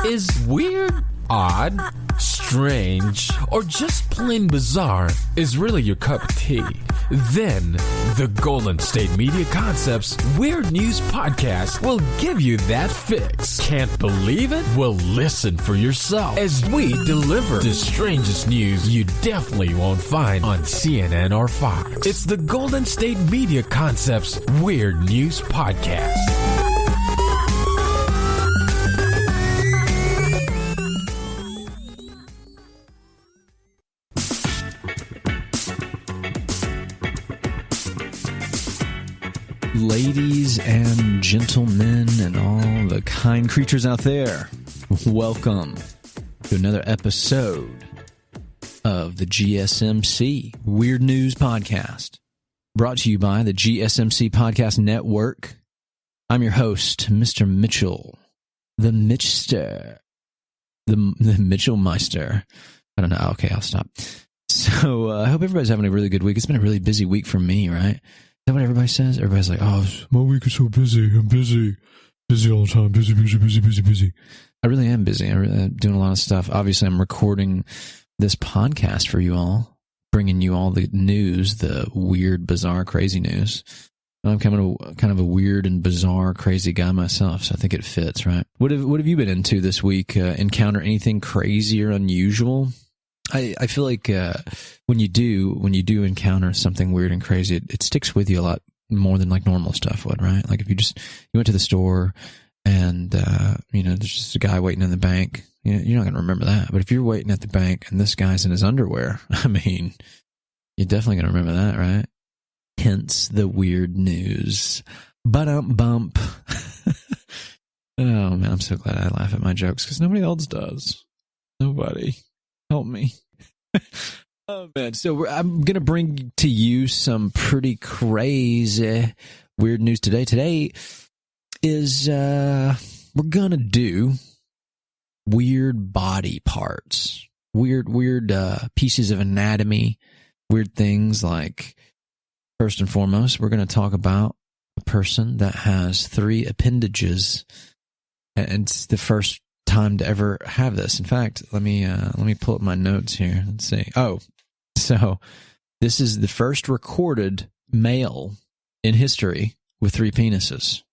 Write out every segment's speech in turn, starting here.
Is weird, odd, strange, or just plain bizarre is really your cup of tea? Then the Golden State Media Concepts Weird News Podcast will give you that fix. Can't believe it? Well, listen for yourself as we deliver the strangest news you definitely won't find on CNN or Fox. It's the Golden State Media Concepts Weird News Podcast. Ladies and gentlemen and all the kind creatures out there, welcome to another episode of the GSMC Weird News Podcast, brought to you by the GSMC Podcast Network. I'm your host, Mr. Mitchell, the Mitchster, the Mitchellmeister. I don't know. Okay, I'll stop. So I hope everybody's having a really good week. It's been a really busy week for me, right? Is that what everybody says? Everybody's like, oh, my week is so busy. I'm busy. Busy all the time. Busy. I really am busy. I'm doing a lot of stuff. Obviously, I'm recording this podcast for you all, bringing you all the news, the weird, bizarre, crazy news. I'm kind of a weird and bizarre, crazy guy myself, so I think it fits, right? What have you been into this week? Encounter anything crazy or unusual? I feel like when you do encounter something weird and crazy, it sticks with you a lot more than like normal stuff would, right? Like if you went to the store and there's just a guy waiting in the bank, you're not going to remember that. But if you're waiting at the bank and this guy's in his underwear, I mean, you're definitely going to remember that, right? Hence the weird news. Bump. Oh man, I'm so glad I laugh at my jokes because nobody else does. Nobody. Help me. Oh, man. So I'm going to bring to you some pretty crazy weird news today. Today is we're going to do weird body parts, weird pieces of anatomy, weird things like, first and foremost, we're going to talk about a person that has 3 appendages, and it's the first time to ever have this. In fact, let me pull up my notes here. Let's see. Oh, so this is the first recorded male in history with 3 penises.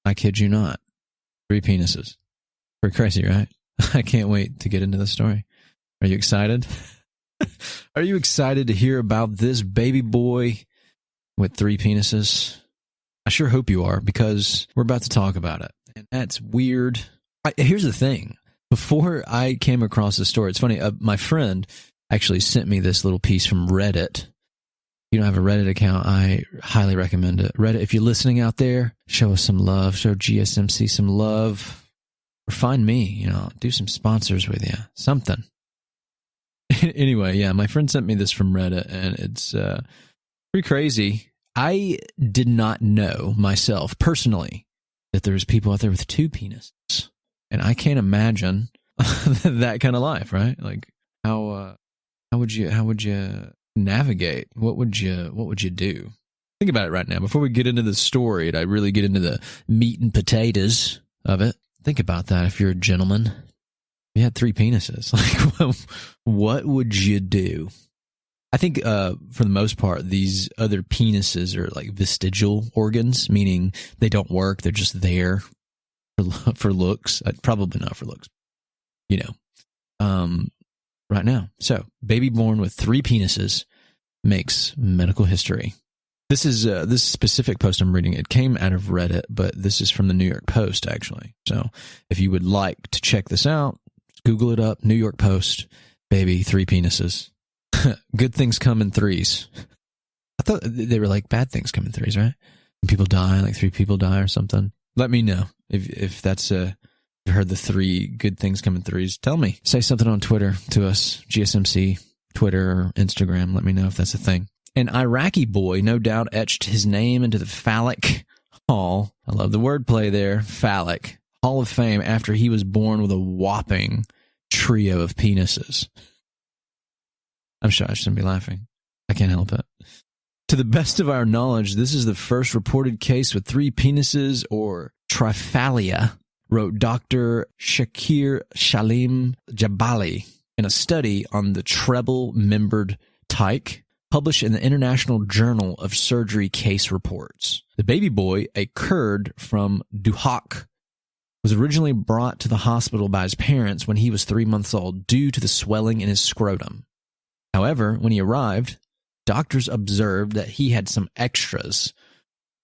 I kid you not. 3 penises. Pretty crazy, right? I can't wait to get into the story. Are you excited? Are you excited to hear about this baby boy with 3 penises? I sure hope you are, because we're about to talk about it. And that's weird. Here's the thing. Before I came across this story, it's funny, my friend actually sent me this little piece from Reddit. If you don't have a Reddit account, I highly recommend it. Reddit, if you're listening out there, show us some love. Show GSMC some love. Or find me, do some sponsors with you. Something. Anyway, yeah, my friend sent me this from Reddit, and it's pretty crazy. I did not know myself, personally, that there's people out there with 2 penises. And I can't imagine that kind of life, right? Like how would you navigate? What would you do? Think about it right now. Before we get into the story and I really get into the meat and potatoes of it, think about that. If you're a gentleman, you had 3 penises. Like, what would you do? I think for the most part, these other penises are like vestigial organs, meaning they don't work. They're just there for looks. Probably not for looks, right now. So, baby born with 3 penises makes medical history. This is this specific post I'm reading. It came out of Reddit, but this is from the New York Post, actually. So, if you would like to check this out, Google it up. New York Post, baby, 3 penises. Good things come in 3s. I thought they were like bad things come in 3s, right? When people die, like 3 people die or something. Let me know if that's you've heard the 3 good things come in 3s. Tell me. Say something on Twitter to us, GSMC, Twitter or Instagram. Let me know if that's a thing. An Iraqi boy no doubt etched his name into the phallic hall. I love the wordplay there. Phallic. Hall of Fame after he was born with a whopping trio of penises. I'm sure I shouldn't be laughing. I can't help it. To the best of our knowledge, this is the first reported case with 3 penises or triphalia wrote Dr. Shakir Shalim Jabali in a study on the treble-membered tyke published in the International Journal of Surgery Case Reports. The baby boy, a Kurd from Duhok, was originally brought to the hospital by his parents when he was 3 months old due to the swelling in his scrotum. However, when he arrived, doctors observed that he had some extras.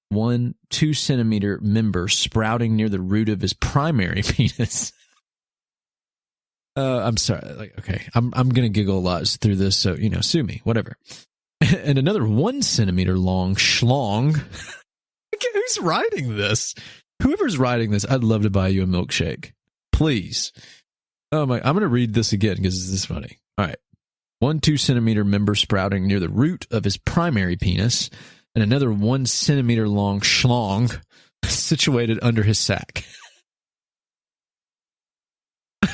1 2-centimeter member sprouting near the root of his primary penis. I'm sorry. Okay, I'm gonna giggle a lot through this, so sue me, whatever. And another 1 centimeter long schlong. Who's writing this? Whoever's writing this, I'd love to buy you a milkshake, please. Oh my! I'm gonna read this again because this is funny. All right, 1 2-centimeter member sprouting near the root of his primary penis. And another 1 centimeter long schlong situated under his sack.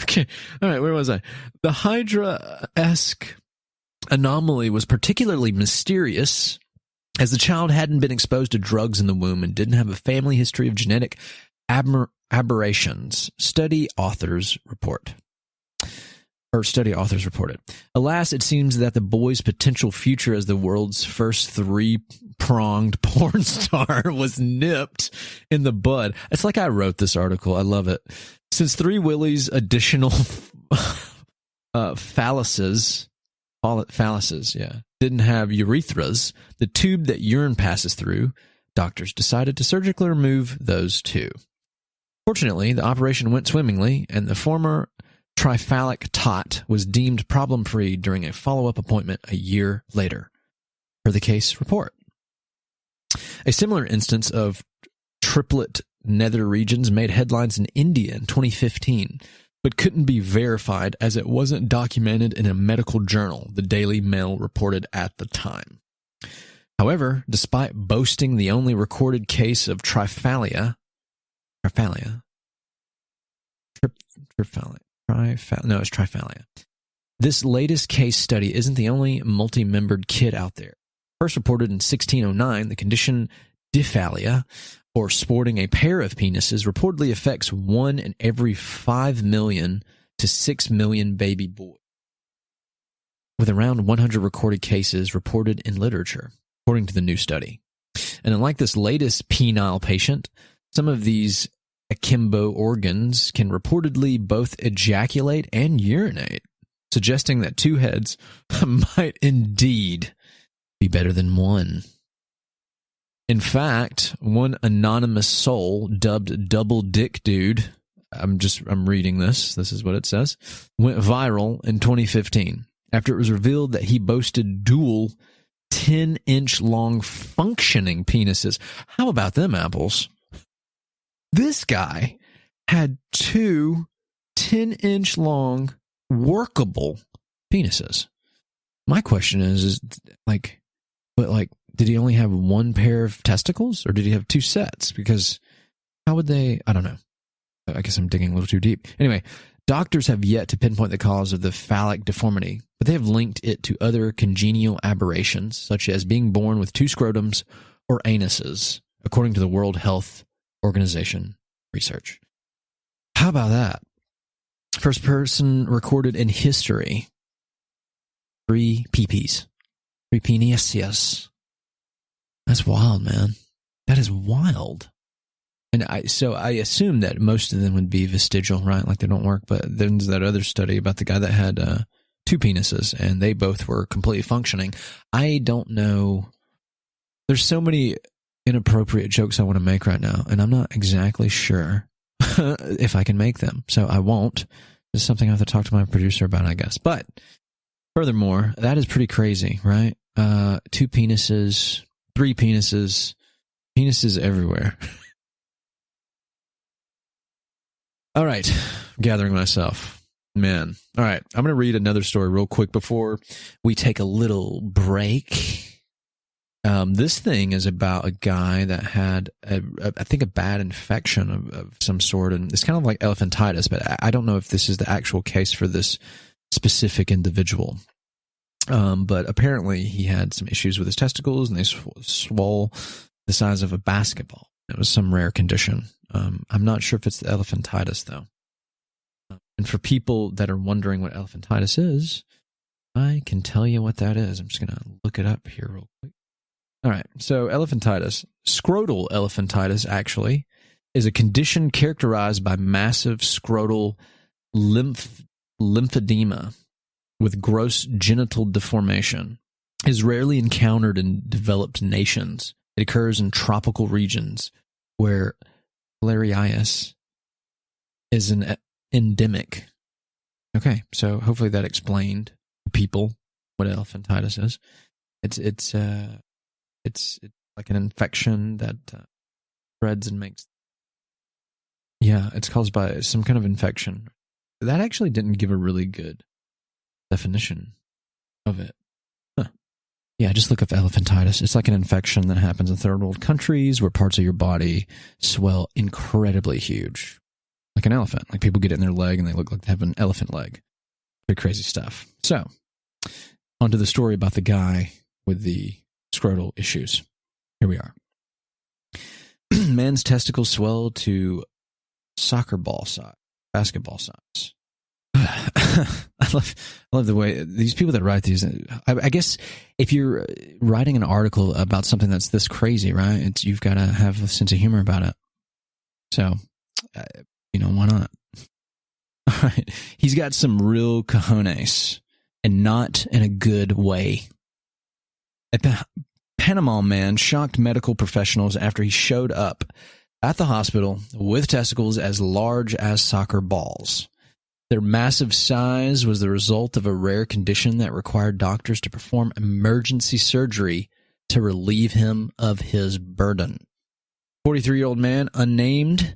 Okay, all right, where was I? The Hydra-esque anomaly was particularly mysterious as the child hadn't been exposed to drugs in the womb and didn't have a family history of genetic aberrations, study authors reported. Alas, it seems that the boy's potential future as the world's first 3-pronged porn star was nipped in the bud. It's like I wrote this article. I love it. Since 3 Willie's additional phalluses, didn't have urethras, the tube that urine passes through, doctors decided to surgically remove those 2. Fortunately, the operation went swimmingly, and the former triphallic tot was deemed problem-free during a follow-up appointment a year later, per the case report. A similar instance of triplet nether regions made headlines in India in 2015, but couldn't be verified as it wasn't documented in a medical journal, the Daily Mail reported at the time. However, despite boasting the only recorded case of triphallia, this latest case study isn't the only multi-membered kid out there. First reported in 1609, the condition diphallia, or sporting a pair of penises, reportedly affects 1 in every 5 million to 6 million baby boys, with around 100 recorded cases reported in literature, according to the new study. And unlike this latest penile patient, some of these akimbo organs can reportedly both ejaculate and urinate, suggesting that 2 heads might indeed be better than 1. In fact, one anonymous soul dubbed Double Dick Dude, I'm reading this is what it says, went viral in 2015 after it was revealed that he boasted dual 10-inch long functioning penises. How about them apples? This guy had 2 10-inch long workable penises. My question is did he only have 1 pair of testicles or did he have 2 sets? Because how would they, I don't know. I guess I'm digging a little too deep. Anyway, doctors have yet to pinpoint the cause of the phallic deformity, but they have linked it to other congenital aberrations, such as being born with 2 scrotums or anuses, according to the World Health Organization research. How about that? First person recorded in history. 3 peepees. 3 penises. That's wild, man. That is wild. And I assume that most of them would be vestigial, right? Like they don't work. But then there's that other study about the guy that had 2 penises and they both were completely functioning. I don't know. There's so many inappropriate jokes I want to make right now, and I'm not exactly sure if I can make them. So I won't. This is something I have to talk to my producer about, I guess. But furthermore, that is pretty crazy, right? 2 penises, 3 penises, penises everywhere. All right, I'm gathering myself. Man. All right, I'm going to read another story real quick before we take a little break. This thing is about a guy that had, I think, a bad infection of some sort, and it's kind of like elephantitis, but I don't know if this is the actual case for this specific individual. But apparently he had some issues with his testicles, and they swole the size of a basketball. It was some rare condition. I'm not sure if it's the elephantitis, though. And for people that are wondering what elephantitis is, I can tell you what that is. I'm just going to look it up here real quick. All right, so elephantitis, scrotal elephantitis, actually, is a condition characterized by massive scrotal lymphedema with gross genital deformation. It is rarely encountered in developed nations. It occurs in tropical regions where filariasis is an endemic. Okay, so hopefully that explained to people what elephantitis is. It's like an infection that spreads and makes. Yeah, it's caused by some kind of infection. That actually didn't give a really good definition of it. Huh. Yeah, just look up elephantitis. It's like an infection that happens in third world countries where parts of your body swell incredibly huge. Like an elephant. Like people get it in their leg and they look like they have an elephant leg. Pretty crazy stuff. So, onto the story about the guy with the scrotal issues. Here we are. Man's testicles swell to soccer ball size, basketball size. I love the way these people that write these. I guess if you're writing an article about something that's this crazy, right? You've got to have a sense of humor about it. So, why not? All right, he's got some real cojones, and not in a good way. A Panama man shocked medical professionals after he showed up at the hospital with testicles as large as soccer balls. Their massive size was the result of a rare condition that required doctors to perform emergency surgery to relieve him of his burden. 43-year-old man, unnamed,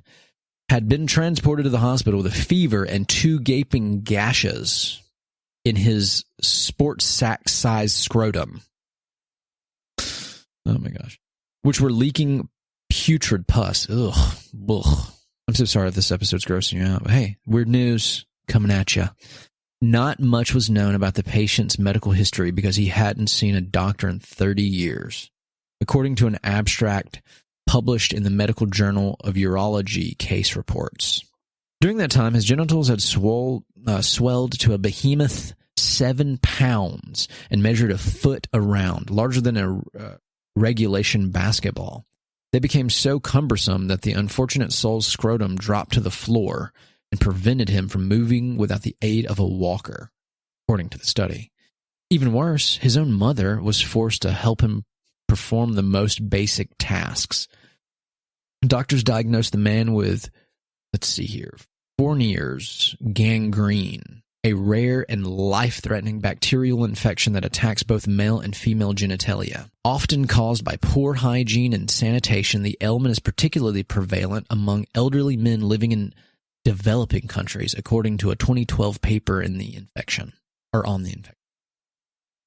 had been transported to the hospital with a fever and 2 gaping gashes in his sports sack-sized scrotum. Oh my gosh. Which were leaking putrid pus. Ugh. Ugh. I'm so sorry if this episode's grossing you out, but hey, weird news coming at you. Not much was known about the patient's medical history because he hadn't seen a doctor in 30 years. According to an abstract published in the Medical Journal of Urology case reports. During that time, his genitals had swelled to a behemoth 7 pounds and measured a foot around, larger than a regulation basketball. They became so cumbersome that the unfortunate soul's scrotum dropped to the floor and prevented him from moving without the aid of a walker, according to the study. Even worse, his own mother was forced to help him perform the most basic tasks. Doctors diagnosed the man with, Fournier's gangrene, a rare and life-threatening bacterial infection that attacks both male and female genitalia. Often caused by poor hygiene and sanitation, the ailment is particularly prevalent among elderly men living in developing countries, according to a 2012 paper on the infection.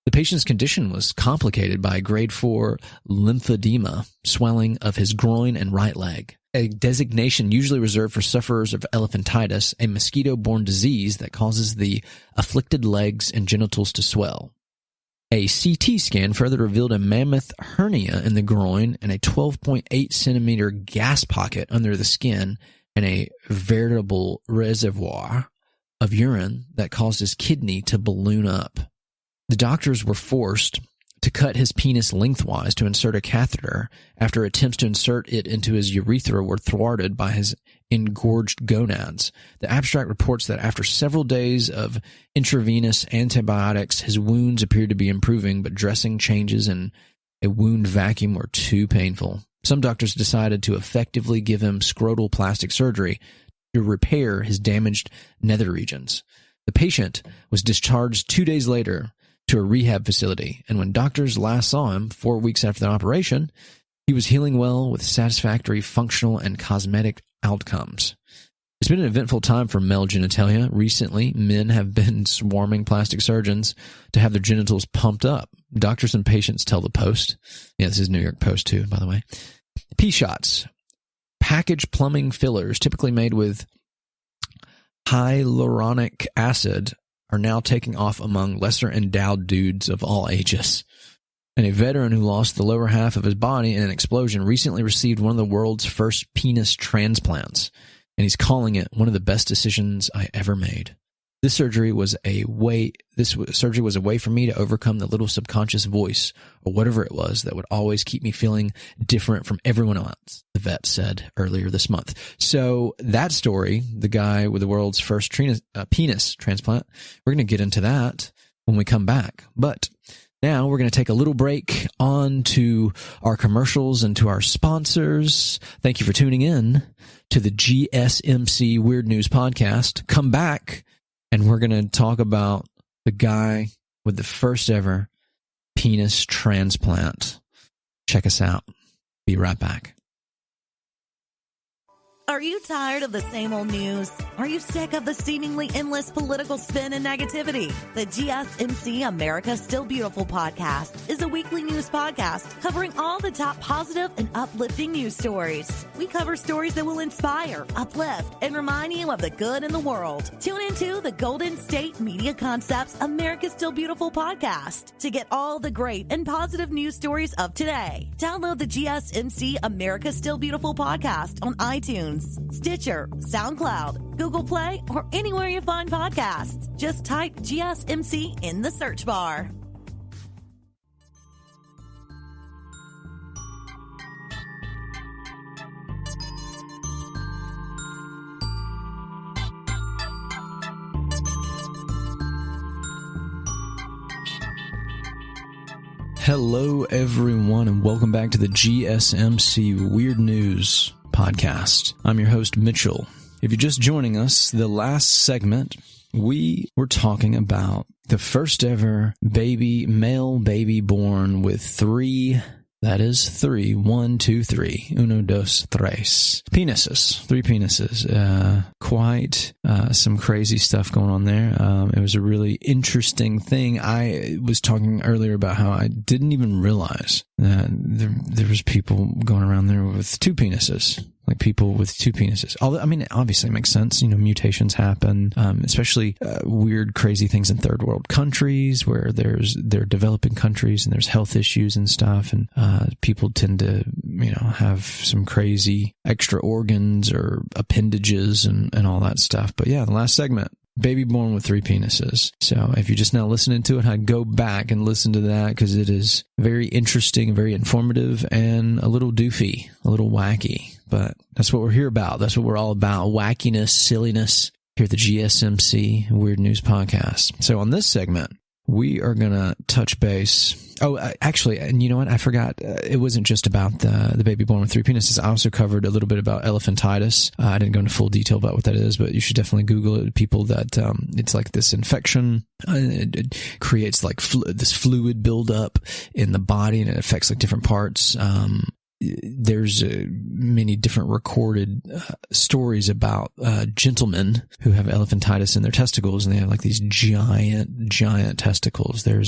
The patient's condition was complicated by grade 4 lymphedema, swelling of his groin and right leg, a designation usually reserved for sufferers of elephantitis, a mosquito-borne disease that causes the afflicted legs and genitals to swell. A CT scan further revealed a mammoth hernia in the groin and a 12.8 centimeter gas pocket under the skin and a veritable reservoir of urine that caused his kidney to balloon up. The doctors were forced to cut his penis lengthwise to insert a catheter after attempts to insert it into his urethra were thwarted by his engorged gonads. The abstract reports that after several days of intravenous antibiotics, his wounds appeared to be improving, but dressing changes and a wound vacuum were too painful. Some doctors decided to effectively give him scrotal plastic surgery to repair his damaged nether regions. The patient was discharged 2 days later to a rehab facility, and when doctors last saw him 4 weeks after the operation, he was healing well with satisfactory functional and cosmetic outcomes. It's been an eventful time for male genitalia. Recently, men have been swarming plastic surgeons to have their genitals pumped up. Doctors and patients tell the Post. Yeah, this is New York Post too, by the way. P-shots, packaged plumbing fillers typically made with hyaluronic acid, are now taking off among lesser endowed dudes of all ages. And a veteran who lost the lower half of his body in an explosion recently received one of the world's first penis transplants. And he's calling it one of the best decisions I ever made. This surgery was a way for me to overcome the little subconscious voice, or whatever it was, that would always keep me feeling different from everyone else, the vet said earlier this month. So that story, the guy with the world's first penis transplant, we're going to get into that when we come back. But now we're going to take a little break on to our commercials and to our sponsors. Thank you for tuning in to the GSMC Weird News Podcast. Come back, and we're going to talk about the guy with the first ever penis transplant. Check us out. Be right back. Are you tired of the same old news? Are you sick of the seemingly endless political spin and negativity? The GSMC America's Still Beautiful podcast is a weekly news podcast covering all the top positive and uplifting news stories. We cover stories that will inspire, uplift, and remind you of the good in the world. Tune into the Golden State Media Concepts America's Still Beautiful podcast to get all the great and positive news stories of today. Download the GSMC America's Still Beautiful podcast on iTunes, Stitcher, SoundCloud, Google Play, or anywhere you find podcasts. Just type GSMC in the search bar. Hello, everyone, and welcome back to the GSMC Weird News Podcast. I'm your host, Mitchell. If you're just joining us, the last segment, we were talking about the first ever male baby born with three, 1, 2, 3, uno, dos, tres, penises, 3 penises. Quite some crazy stuff going on there. It was a really interesting thing. I was talking earlier about how I didn't even realize that there was people going around there with 2 penises. Like people with 2 penises. Although, I mean, it obviously makes sense. Mutations happen, especially weird, crazy things in third world countries where they're developing countries and there's health issues and stuff. And people tend to, have some crazy extra organs or appendages and all that stuff. But yeah, the last segment, baby born with 3 penises. So if you're just now listening to it, I'd go back and listen to that because it is very interesting, very informative, and a little doofy, a little wacky. But that's what we're here about. That's what we're all about. Wackiness, silliness, here at the GSMC Weird News Podcast. So on this segment, we are going to touch base. Oh, actually, and you know what? I forgot. It wasn't just about the baby born with 3 penises. I also covered a little bit about elephantitis. I didn't go into full detail about what that is, but you should definitely Google it. People that it's like this infection. It creates like this fluid buildup in the body, and it affects like different parts. There's many different recorded stories about gentlemen who have elephantitis in their testicles, and they have like these giant testicles. I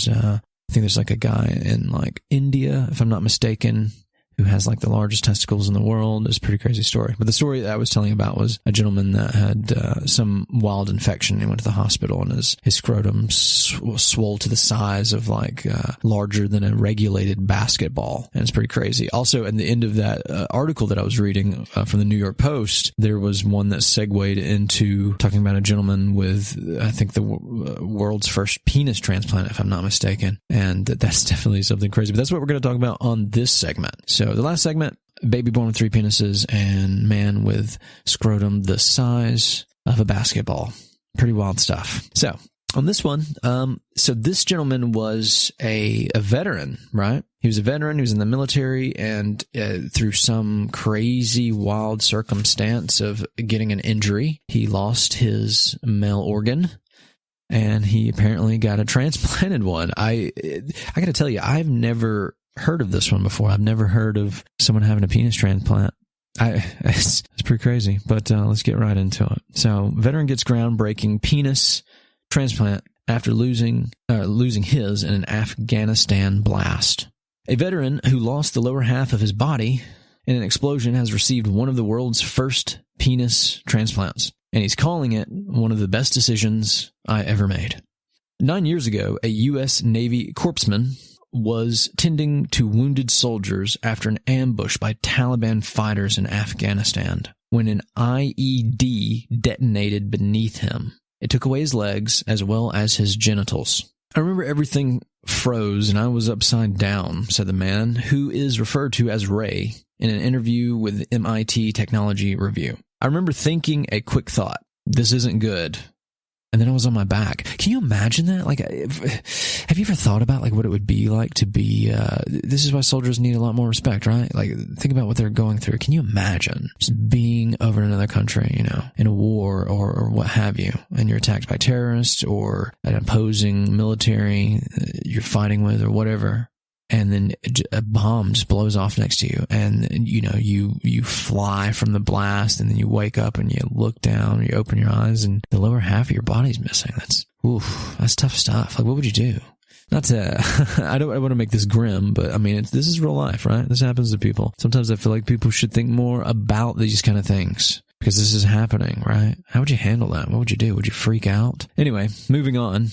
think there's like a guy in like India, if I'm not mistaken, who has like the largest testicles in the world. It's a pretty crazy story. But the story that I was telling about was a gentleman that had some wild infection. He went to the hospital and his scrotum swole to the size of like larger than a regulated basketball. And it's pretty crazy. Also, at the end of that article that I was reading from the New York Post, there was one that segued into talking about a gentleman with, I think, the world's first penis transplant, if I'm not mistaken. And that's definitely something crazy. But that's what we're going to talk about on this segment. So the last segment, baby born with 3 penises and man with scrotum the size of a basketball. Pretty wild stuff. So on this one, so this gentleman was a veteran, right? He was a veteran. He was in the military, and through some crazy, wild circumstance of getting an injury, he lost his male organ. And he apparently got a transplanted one. I got to tell you, I've never heard of this one before. I've never heard of someone having a penis transplant. It's pretty crazy, but let's get right into it. So, veteran gets groundbreaking penis transplant after losing his in an Afghanistan blast. A veteran who lost the lower half of his body in an explosion has received one of the world's first penis transplants, and he's calling it one of the best decisions I ever made. 9 years ago, a U.S. Navy corpsman was tending to wounded soldiers after an ambush by Taliban fighters in Afghanistan when an IED detonated beneath him. It took away his legs as well as his genitals. I remember everything froze and I was upside down, said the man, who is referred to as Ray, in an interview with MIT Technology Review. I remember thinking a quick thought, this isn't good. And then I was on my back. Can you imagine that? Like, have you ever thought about like what it would be like to be, this is why soldiers need a lot more respect, right? Like, think about what they're going through. Can you imagine just being over in another country, you know, in a war or what have you, and you're attacked by terrorists or an opposing military you're fighting with or whatever, and then a bomb just blows off next to you, and you know you fly from the blast, and then you wake up and you look down, you open your eyes, and the lower half of your body's missing. That's tough stuff. Like, what would you do? Not to, I want to make this grim, but I mean, this is real life, right? This happens to people. Sometimes I feel like people should think more about these kind of things because this is happening, right? How would you handle that? What would you do? Would you freak out? Anyway, moving on.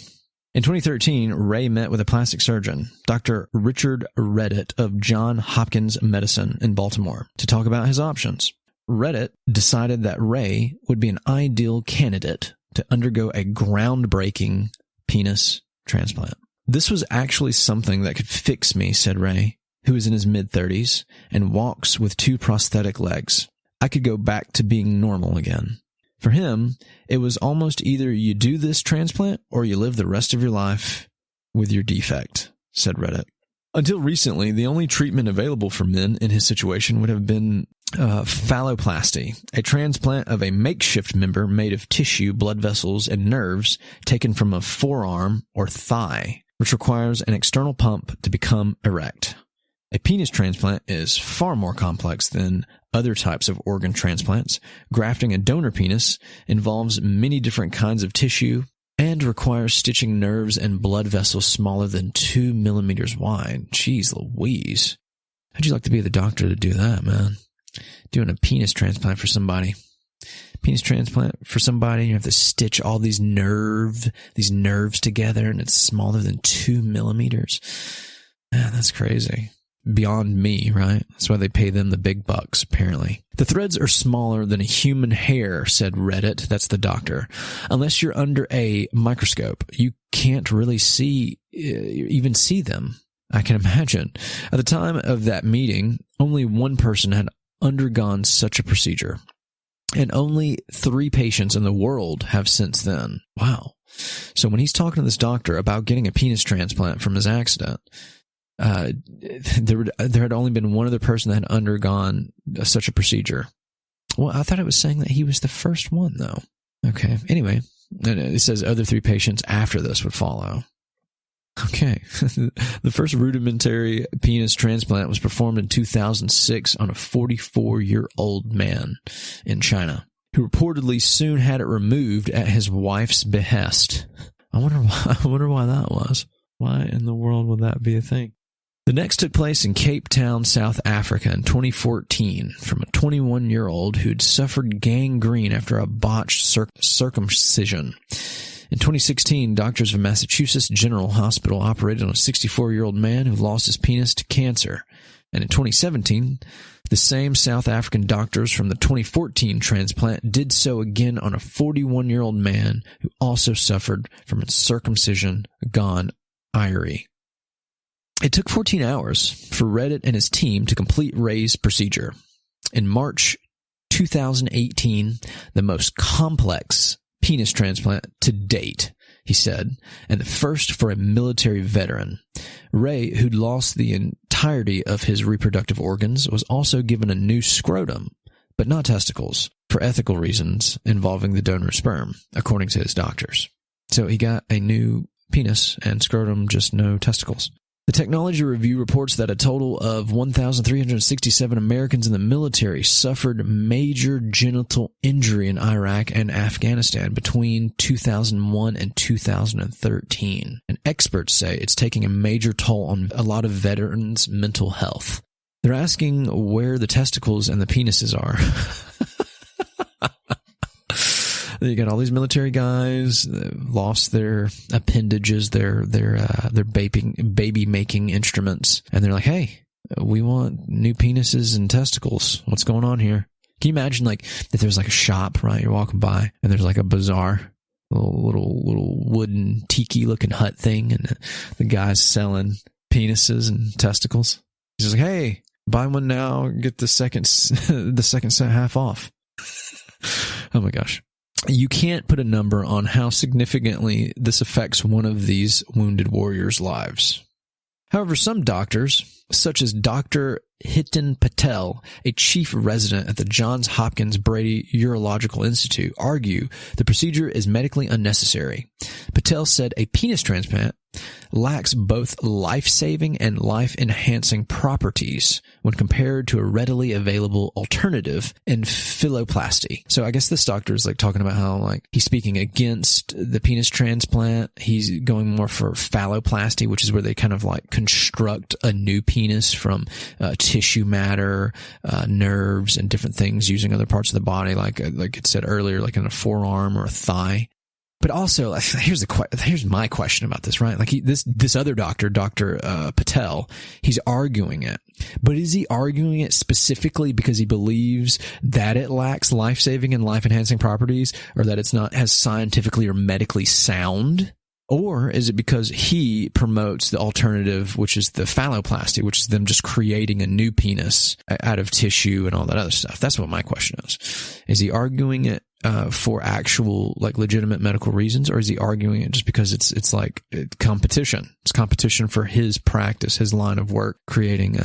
In 2013, Ray met with a plastic surgeon, Dr. Richard Redditt of Johns Hopkins Medicine in Baltimore, to talk about his options. Redditt decided that Ray would be an ideal candidate to undergo a groundbreaking penis transplant. This was actually something that could fix me, said Ray, who is in his mid-30s and walks with 2 prosthetic legs. I could go back to being normal again. For him, it was almost either you do this transplant or you live the rest of your life with your defect, said Redditt. Until recently, the only treatment available for men in his situation would have been phalloplasty, a transplant of a makeshift member made of tissue, blood vessels, and nerves taken from a forearm or thigh, which requires an external pump to become erect. A penis transplant is far more complex than other types of organ transplants. Grafting a donor penis involves many different kinds of tissue and requires stitching nerves and blood vessels smaller than 2 millimeters wide. Jeez Louise. How'd you like to be the doctor to do that, man? Doing a penis transplant for somebody. Penis transplant for somebody, you have to stitch all these nerves together, and it's smaller than 2 millimeters. Man, that's crazy. Beyond me, right? That's why they pay them the big bucks, apparently. The threads are smaller than a human hair, said Redditt, that's the doctor. Unless you're under a microscope, you can't really even see them. I can imagine. At the time of that meeting, only one person had undergone such a procedure, and only 3 patients in the world have since then. Wow. So when he's talking to this doctor about getting a penis transplant from his accident, there had only been one other person that had undergone such a procedure. Well, I thought it was saying that he was the first one, though. Okay. Anyway, it says other 3 patients after this would follow. Okay. The first rudimentary penis transplant was performed in 2006 on a 44-year-old man in China, who reportedly soon had it removed at his wife's behest. I wonder why that was. Why in the world would that be a thing? The next took place in Cape Town, South Africa in 2014 from a 21-year-old who'd suffered gangrene after a botched circumcision. In 2016, doctors of Massachusetts General Hospital operated on a 64-year-old man who lost his penis to cancer. And in 2017, the same South African doctors from the 2014 transplant did so again on a 41-year-old man who also suffered from a circumcision gone awry. It took 14 hours for Redditt and his team to complete Ray's procedure. In March 2018, the most complex penis transplant to date, he said, and the first for a military veteran. Ray, who'd lost the entirety of his reproductive organs, was also given a new scrotum, but not testicles, for ethical reasons involving the donor sperm, according to his doctors. So he got a new penis and scrotum, just no testicles. The Technology Review reports that a total of 1,367 Americans in the military suffered major genital injury in Iraq and Afghanistan between 2001 and 2013. And experts say it's taking a major toll on a lot of veterans' mental health. They're asking where the testicles and the penises are. You got all these military guys that lost their appendages, their baby making instruments, and they're like, "Hey, we want new penises and testicles. What's going on here?" Can you imagine, like, if there's like a shop, right? You're walking by and there's like a bazaar, little wooden tiki looking hut thing, and the guy's selling penises and testicles. He's just like, "Hey, buy one now, get the second set half off." Oh my gosh. You can't put a number on how significantly this affects one of these wounded warriors' lives. However, some doctors, such as Dr. Hitan Patel, a chief resident at the Johns Hopkins Brady Urological Institute, argue the procedure is medically unnecessary. Patel said a penis transplant lacks both life-saving and life-enhancing properties when compared to a readily available alternative in phalloplasty. So I guess this doctor is like talking about how like he's speaking against the penis transplant. He's going more for phalloplasty, which is where they kind of like construct a new penis from tissue matter, nerves, and different things using other parts of the body, like it said earlier, like in a forearm or a thigh. But also, here's my question about this, right? Like this other doctor, Dr. Patel, he's arguing it. But is he arguing it specifically because he believes that it lacks life-saving and life-enhancing properties, or that it's not as scientifically or medically sound? Or is it because he promotes the alternative, which is the phalloplasty, which is them just creating a new penis out of tissue and all that other stuff? That's what my question is. Is he arguing it for actual, like, legitimate medical reasons, or is he arguing it just because it's like competition? It's competition for his practice, his line of work, creating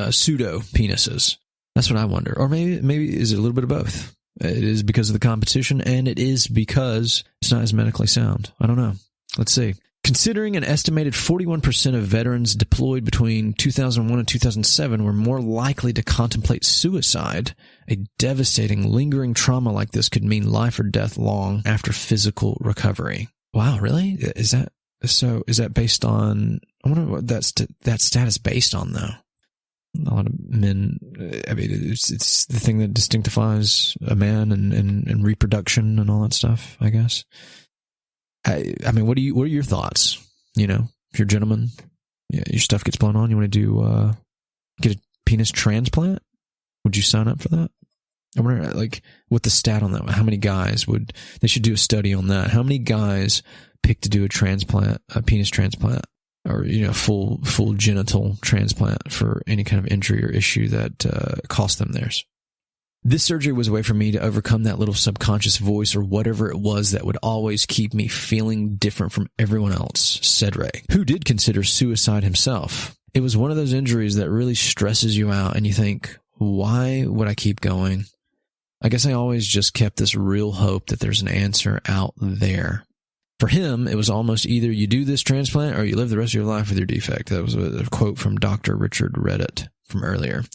pseudo penises. That's what I wonder. Or maybe is it a little bit of both? It is because of the competition, and it is because it's not as medically sound. I don't know. Let's see. Considering an estimated 41% of veterans deployed between 2001 and 2007 were more likely to contemplate suicide, a devastating, lingering trauma like this could mean life or death long after physical recovery. Wow, really? Is that based on... I wonder what that stat is based on, though. A lot of men... I mean, it's the thing that distinctifies a man and reproduction and all that stuff, I guess. I mean, what are your thoughts? You know, if you're a gentleman, your stuff gets blown on, you want to get a penis transplant? Would you sign up for that? I wonder, like, what the stat on that, how many guys they should do a study on that. How many guys pick to do a penis transplant, or, you know, full genital transplant for any kind of injury or issue that cost them theirs? This surgery was a way for me to overcome that little subconscious voice or whatever it was that would always keep me feeling different from everyone else, said Ray, who did consider suicide himself. It was one of those injuries that really stresses you out and you think, why would I keep going? I guess I always just kept this real hope that there's an answer out there. For him, it was almost either you do this transplant or you live the rest of your life with your defect. That was a quote from Dr. Richard Reddit from earlier.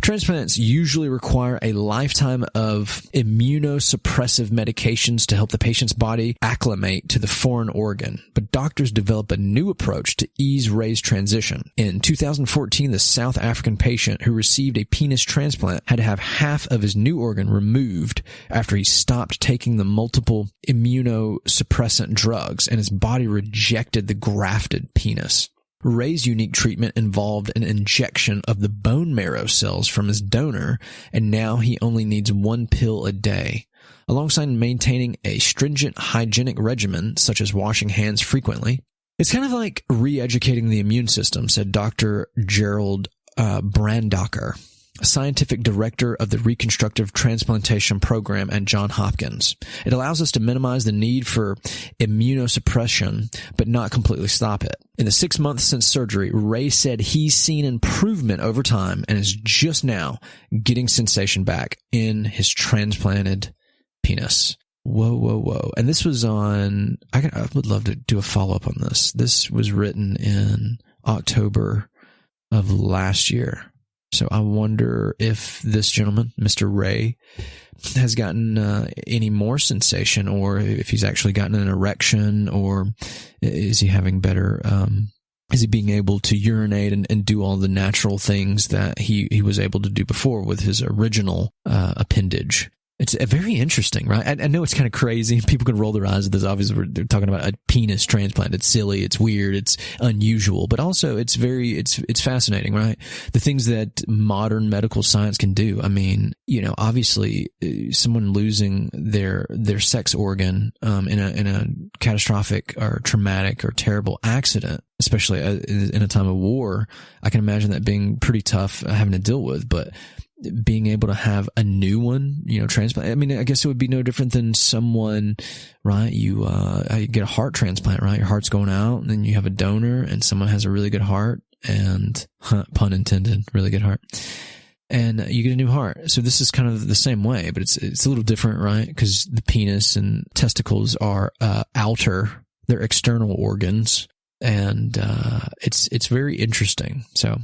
Transplants usually require a lifetime of immunosuppressive medications to help the patient's body acclimate to the foreign organ. But doctors developed a new approach to ease Ray's transition. In 2014, the South African patient who received a penis transplant had to have half of his new organ removed after he stopped taking the multiple immunosuppressant drugs, and his body rejected the grafted penis. Ray's unique treatment involved an injection of the bone marrow cells from his donor, and now he only needs one pill a day. Alongside maintaining a stringent hygienic regimen, such as washing hands frequently, it's kind of like re-educating the immune system, said Dr. Gerald Brandacher, scientific director of the Reconstructive Transplantation Program at Johns Hopkins. It allows us to minimize the need for immunosuppression, but not completely stop it. In the 6 months since surgery, Ray said he's seen improvement over time and is just now getting sensation back in his transplanted penis. Whoa. And this was on... I would love to do a follow-up on this. This was written in October of last year. So I wonder if this gentleman, Mr. Ray, has gotten any more sensation, or if he's actually gotten an erection, or is he having better, is he being able to urinate and do all the natural things that he was able to do before with his original appendage? It's very interesting, right? I know it's kind of crazy. People can roll their eyes at this. Obviously, they're talking about a penis transplant. It's silly. It's weird. It's unusual. But also, it's fascinating, right? The things that modern medical science can do. I mean, obviously, someone losing their sex organ in a catastrophic or traumatic or terrible accident, especially in a time of war, I can imagine that being pretty tough having to deal with. But being able to have a new one, transplant. I mean, I guess it would be no different than someone, right? You get a heart transplant, right? Your heart's going out, and then you have a donor, and someone has a really good heart, and pun intended, really good heart, and you get a new heart. So this is kind of the same way, but it's a little different, right? Because the penis and testicles are they're external organs, and it's very interesting. So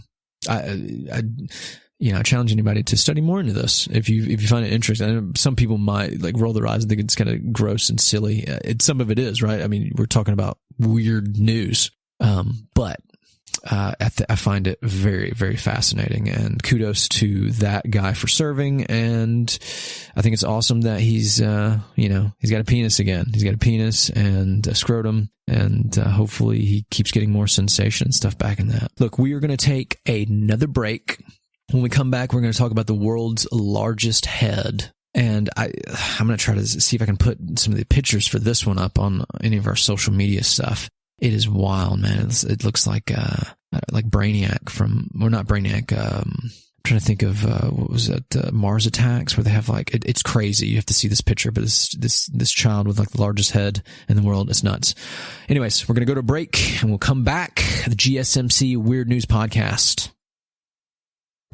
I challenge anybody to study more into this if you find it interesting. I know some people might roll their eyes and think it's kind of gross and silly. Some of it is, right? I mean, we're talking about weird news, but I find it very, very fascinating. And kudos to that guy for serving. And I think it's awesome that he's got a penis again. He's got a penis and a scrotum. And hopefully he keeps getting more sensation and stuff back in that. Look, we are going to take another break. When we come back, we're going to talk about the world's largest head. And I'm going to try to see if I can put some of the pictures for this one up on any of our social media stuff. It is wild, man. It looks like Brainiac not Brainiac. I'm trying to think of, what was it? Mars Attacks, where they have it's crazy. You have to see this picture, but this child with the largest head in the world. It's nuts. Anyways, we're going to go to a break and we'll come back. The GSMC Weird News Podcast.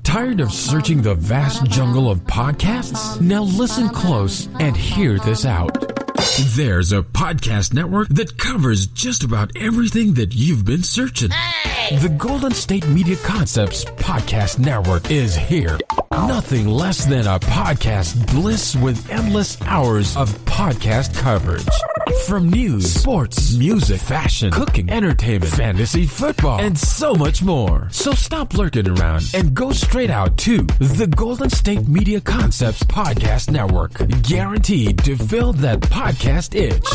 Tired of searching the vast jungle of podcasts? Now listen close and hear this out. There's a podcast network that covers just about everything that you've been searching. Hey! The Golden State Media Concepts Podcast Network is here. Nothing less than a podcast bliss with endless hours of podcast coverage. From news, sports, music, fashion, cooking, entertainment, fantasy, football, and so much more. So stop lurking around and go straight out to the Golden State Media Concepts Podcast Network. Guaranteed to fill that podcast itch.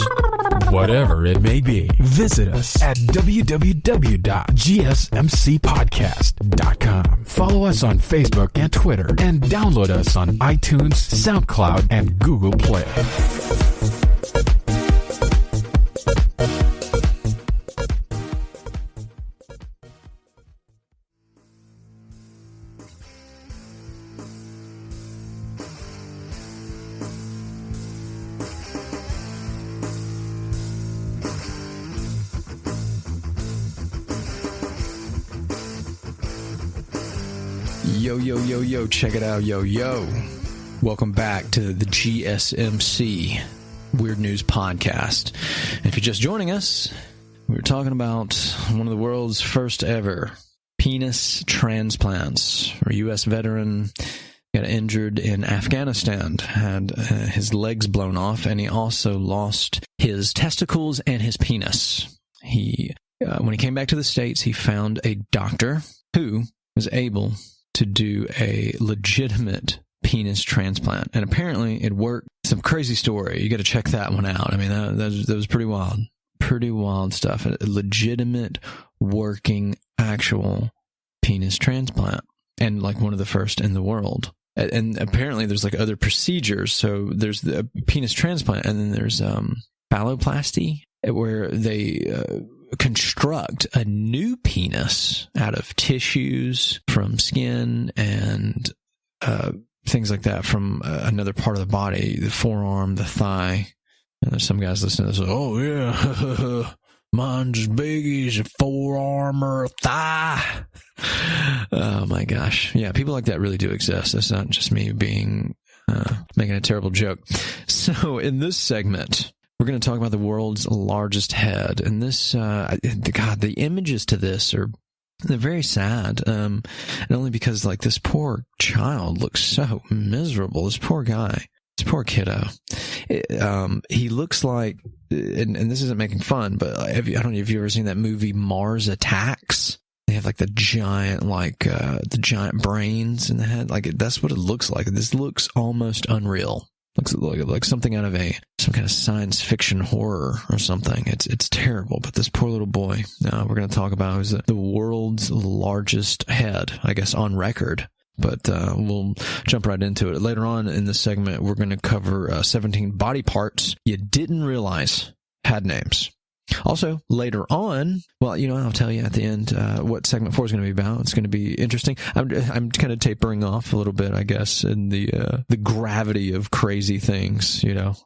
Whatever it may be. Visit us at www.gsmcpodcast.com. Follow us on Facebook and Twitter, and download us on iTunes, SoundCloud, and Google Play. Yo, check it out, yo. Welcome back to the GSMC Weird News Podcast. And if you're just joining us, we're talking about one of the world's first ever penis transplants. A U.S. veteran got injured in Afghanistan, had his legs blown off, and he also lost his testicles and his penis. When he came back to the States, he found a doctor who was able to do a legitimate penis transplant. And apparently it worked. Some crazy story. You got to check that one out. I mean, that was pretty wild. Pretty wild stuff. A legitimate, working, actual penis transplant. And one of the first in the world. And apparently there's other procedures. So there's the penis transplant, and then there's phalloplasty, where they construct a new penis out of tissues from skin and things like that from another part of the body, the forearm, the thigh. And there's some guys listening to this, oh yeah, mine's as big as a forearm or a thigh. Oh my gosh. Yeah, people like that really do exist. That's not just me being making a terrible joke. So in this segment, we're going to talk about the world's largest head. And this, the images to this they're very sad. And only because this poor child looks so miserable. This poor guy, this poor kiddo. He looks like, and this isn't making fun, but I don't know if you've ever seen that movie Mars Attacks. They have the giant, the giant brains in the head. That's what it looks like. This looks almost unreal. Looks like something out of some kind of science fiction horror or something. It's terrible. But this poor little boy, we're going to talk about, is the world's largest head, I guess, on record. But we'll jump right into it. Later on in this segment, we're going to cover 17 body parts you didn't realize had names. Also, later on, well, I'll tell you at the end what segment 4 is going to be about. It's going to be interesting. I'm kind of tapering off a little bit, I guess, in the gravity of crazy things,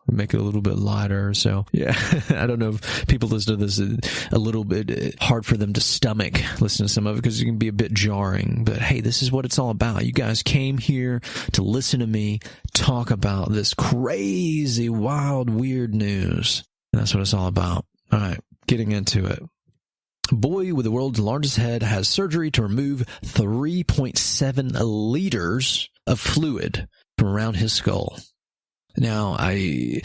make it a little bit lighter. So, yeah, I don't know if people listen to this, a little bit hard for them to stomach listen to some of it because it can be a bit jarring. But, hey, this is what it's all about. You guys came here to listen to me talk about this crazy, wild, weird news. And that's what it's all about. All right, getting into it. A boy with the world's largest head has surgery to remove 3.7 liters of fluid from around his skull. Now, I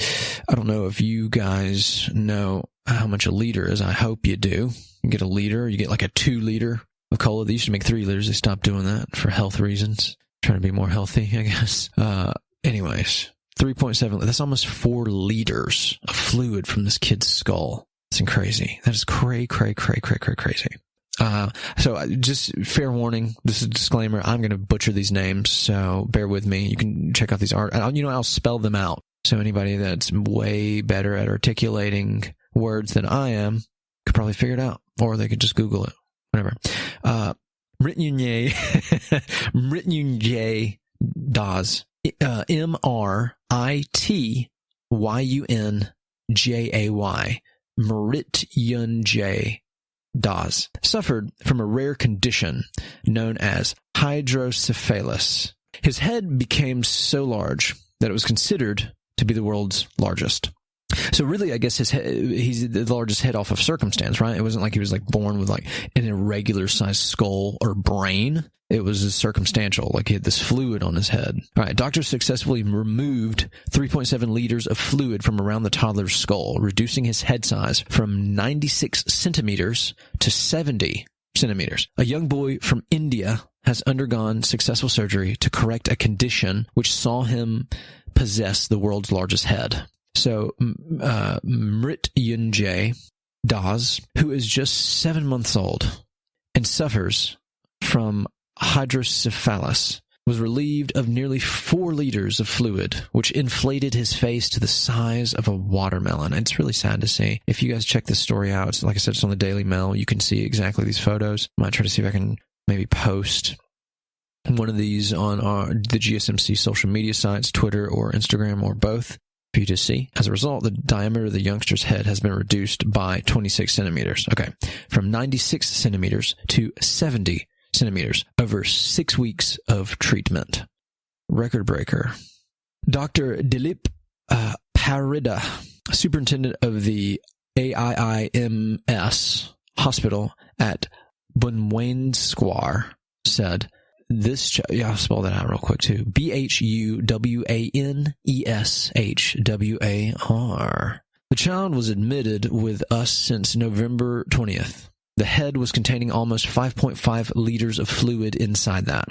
don't know if you guys know how much a liter is. I hope you do. You get a liter, you get like a 2 liter of cola. They used to make 3 liters. They stopped doing that for health reasons. Trying to be more healthy, I guess. Anyways, 3.7, that's almost 4 liters of fluid from this kid's skull. That's crazy. That is crazy. So just fair warning, this is a disclaimer. I'm going to butcher these names, so bear with me. You can check out these I'll spell them out. So anybody that's way better at articulating words than I am could probably figure it out, or they could just Google it. Whatever. Mrityunjay Das. Mrityunjay. Mrityunjay Das suffered from a rare condition known as hydrocephalus. His head became so large that it was considered to be the world's largest. So really, I guess he's the largest head off of circumstance, right? It wasn't like he was born with an irregular sized skull or brain. It was circumstantial, like he had this fluid on his head. All right, doctors successfully removed 3.7 liters of fluid from around the toddler's skull, reducing his head size from 96 centimeters to 70 centimeters. A young boy from India has undergone successful surgery to correct a condition which saw him possess the world's largest head. So, Mrityunjay Das, who is just 7 months old and suffers from hydrocephalus, was relieved of nearly 4 liters of fluid, which inflated his face to the size of a watermelon. And it's really sad to see. If you guys check this story out, it's, like I said, it's on the Daily Mail. You can see exactly these photos. I might try to see if I can maybe post one of these on the GSMC social media sites, Twitter or Instagram or both, for you to see. As a result, the diameter of the youngster's head has been reduced by 26 centimeters. Okay, from 96 centimeters to 70 centimeters over 6 weeks of treatment. Record breaker. Dr. Dilip Parida, superintendent of the AIIMS hospital at Bhubaneswar, said, I'll spell that out real quick too. Bhubaneswar. The child was admitted with us since November 20th. The head was containing almost 5.5 liters of fluid inside that.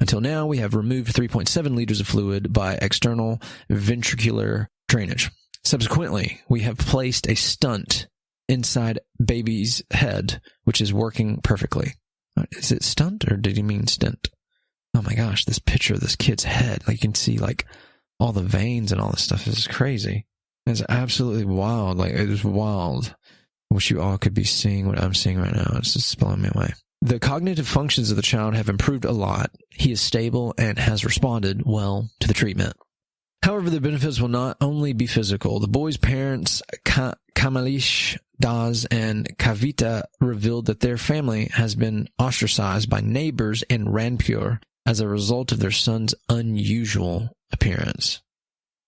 Until now, we have removed 3.7 liters of fluid by external ventricular drainage. Subsequently, we have placed a stent inside baby's head, which is working perfectly. Is it stunt or did he mean stent? Oh my gosh, this picture of this kid's head. You can see all the veins and all this stuff. This is crazy. It's absolutely wild. It is wild. I wish you all could be seeing what I'm seeing right now. It's just blowing me away. The cognitive functions of the child have improved a lot. He is stable and has responded well to the treatment. However, the benefits will not only be physical. The boy's parents, Kamalesh Das and Kavita, revealed that their family has been ostracized by neighbors in Ranpur as a result of their son's unusual appearance.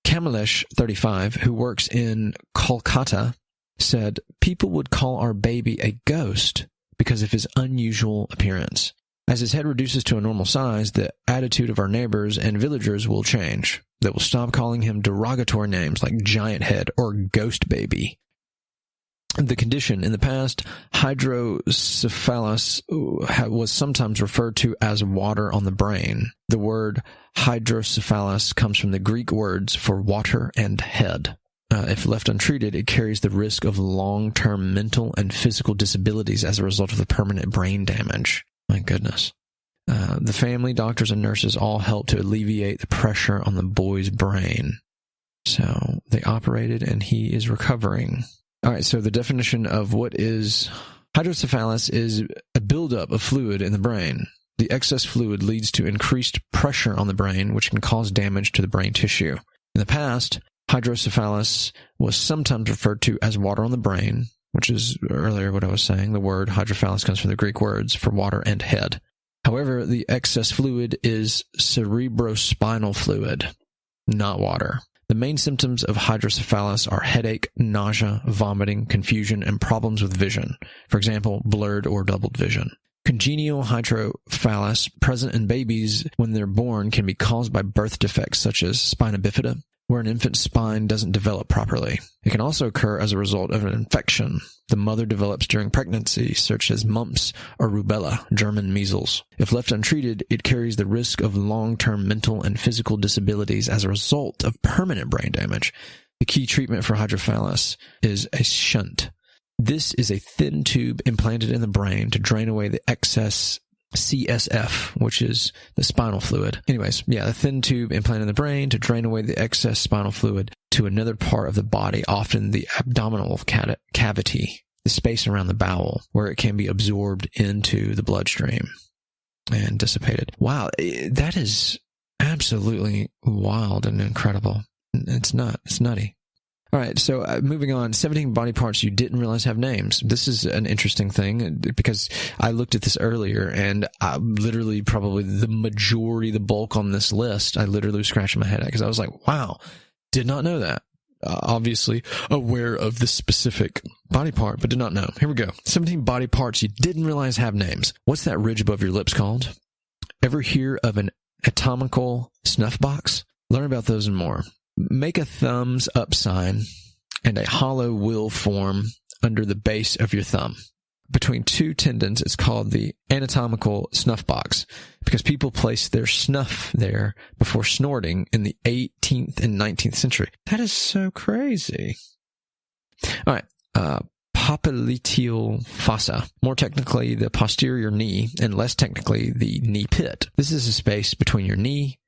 Kamalesh, 35, who works in Kolkata, said, "People would call our baby a ghost because of his unusual appearance. As his head reduces to a normal size, the attitude of our neighbors and villagers will change. They will stop calling him derogatory names like giant head or ghost baby." The condition in the past, hydrocephalus was sometimes referred to as water on the brain. The word hydrocephalus comes from the Greek words for water and head. If left untreated, it carries the risk of long-term mental and physical disabilities as a result of the permanent brain damage. My goodness. The family, doctors, and nurses all helped to alleviate the pressure on the boy's brain. So they operated, and he is recovering. All right, so the definition of what is hydrocephalus is a buildup of fluid in the brain. The excess fluid leads to increased pressure on the brain, which can cause damage to the brain tissue. In the past, hydrocephalus was sometimes referred to as water on the brain, which is earlier what I was saying. The word hydrocephalus comes from the Greek words for water and head. However, the excess fluid is cerebrospinal fluid, not water. The main symptoms of hydrocephalus are headache, nausea, vomiting, confusion, and problems with vision. For example, blurred or doubled vision. Congenital hydrocephalus present in babies when they're born can be caused by birth defects such as spina bifida, where an infant's spine doesn't develop properly. It can also occur as a result of an infection the mother develops during pregnancy, such as mumps or rubella, German measles. If left untreated, it carries the risk of long-term mental and physical disabilities as a result of permanent brain damage. The key treatment for hydrocephalus is a shunt. This is a thin tube implanted in the brain to drain away the excess CSF, which is the spinal fluid. Anyways, the thin tube implanted in the brain to drain away the excess spinal fluid to another part of the body, often the abdominal cavity, the space around the bowel, where it can be absorbed into the bloodstream and dissipated. Wow, that is absolutely wild and incredible. It's nutty. All right, so moving on, 17 body parts you didn't realize have names. This is an interesting thing because I looked at this earlier, and I literally probably the bulk on this list, I literally was scratching my head at because I was like, wow, did not know that. Obviously aware of the specific body part, but did not know. Here we go. 17 body parts you didn't realize have names. What's that ridge above your lips called? Ever hear of an anatomical snuff box? Learn about those and more. Make a thumbs up sign and a hollow will form under the base of your thumb. Between two tendons, it's called the anatomical snuff box because people placed their snuff there before snorting in the 18th and 19th century. That is so crazy. All right. Popliteal fossa. More technically, the posterior knee, and less technically, the knee pit. This is a space between your knee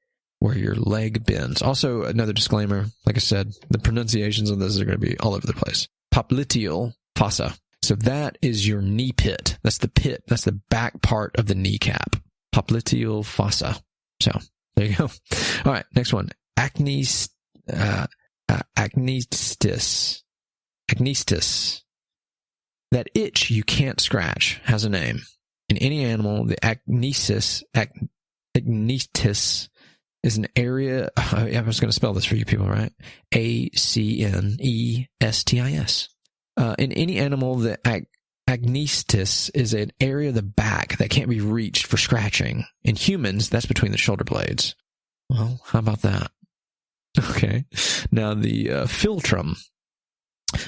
where your leg bends. Also, another disclaimer, like I said, the pronunciations of this are going to be all over the place. Popliteal fossa. So that is your knee pit. That's the pit. That's the back part of the kneecap. Popliteal fossa. So, there you go. All right, next one. Acnestis. Acnestis. That itch you can't scratch has a name. In any animal, the acnestis is an area, I was going to spell this for you people, right? Acnestis. In any animal, the acnestis is an area of the back that can't be reached for scratching. In humans, that's between the shoulder blades. Well, how about that? Okay. Now, the philtrum.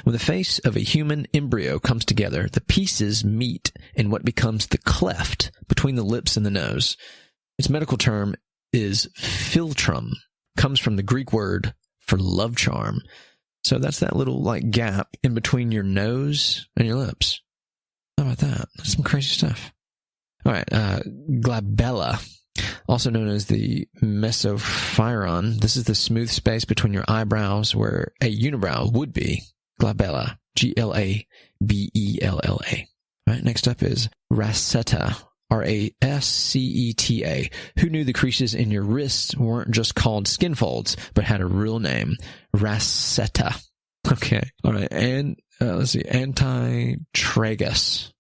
When the face of a human embryo comes together, the pieces meet in what becomes the cleft between the lips and the nose. Its medical term is philtrum, comes from the Greek word for love charm. So that's that little gap in between your nose and your lips. How about that? That's some crazy stuff. All right, glabella, also known as the mesophyron. This is the smooth space between your eyebrows where a unibrow would be. Glabella, Glabella. All right, next up is rasceta. Rasceta. Who knew the creases in your wrists weren't just called skin folds, but had a real name? Rasceta. Okay. All right. And let's see. Antitragus.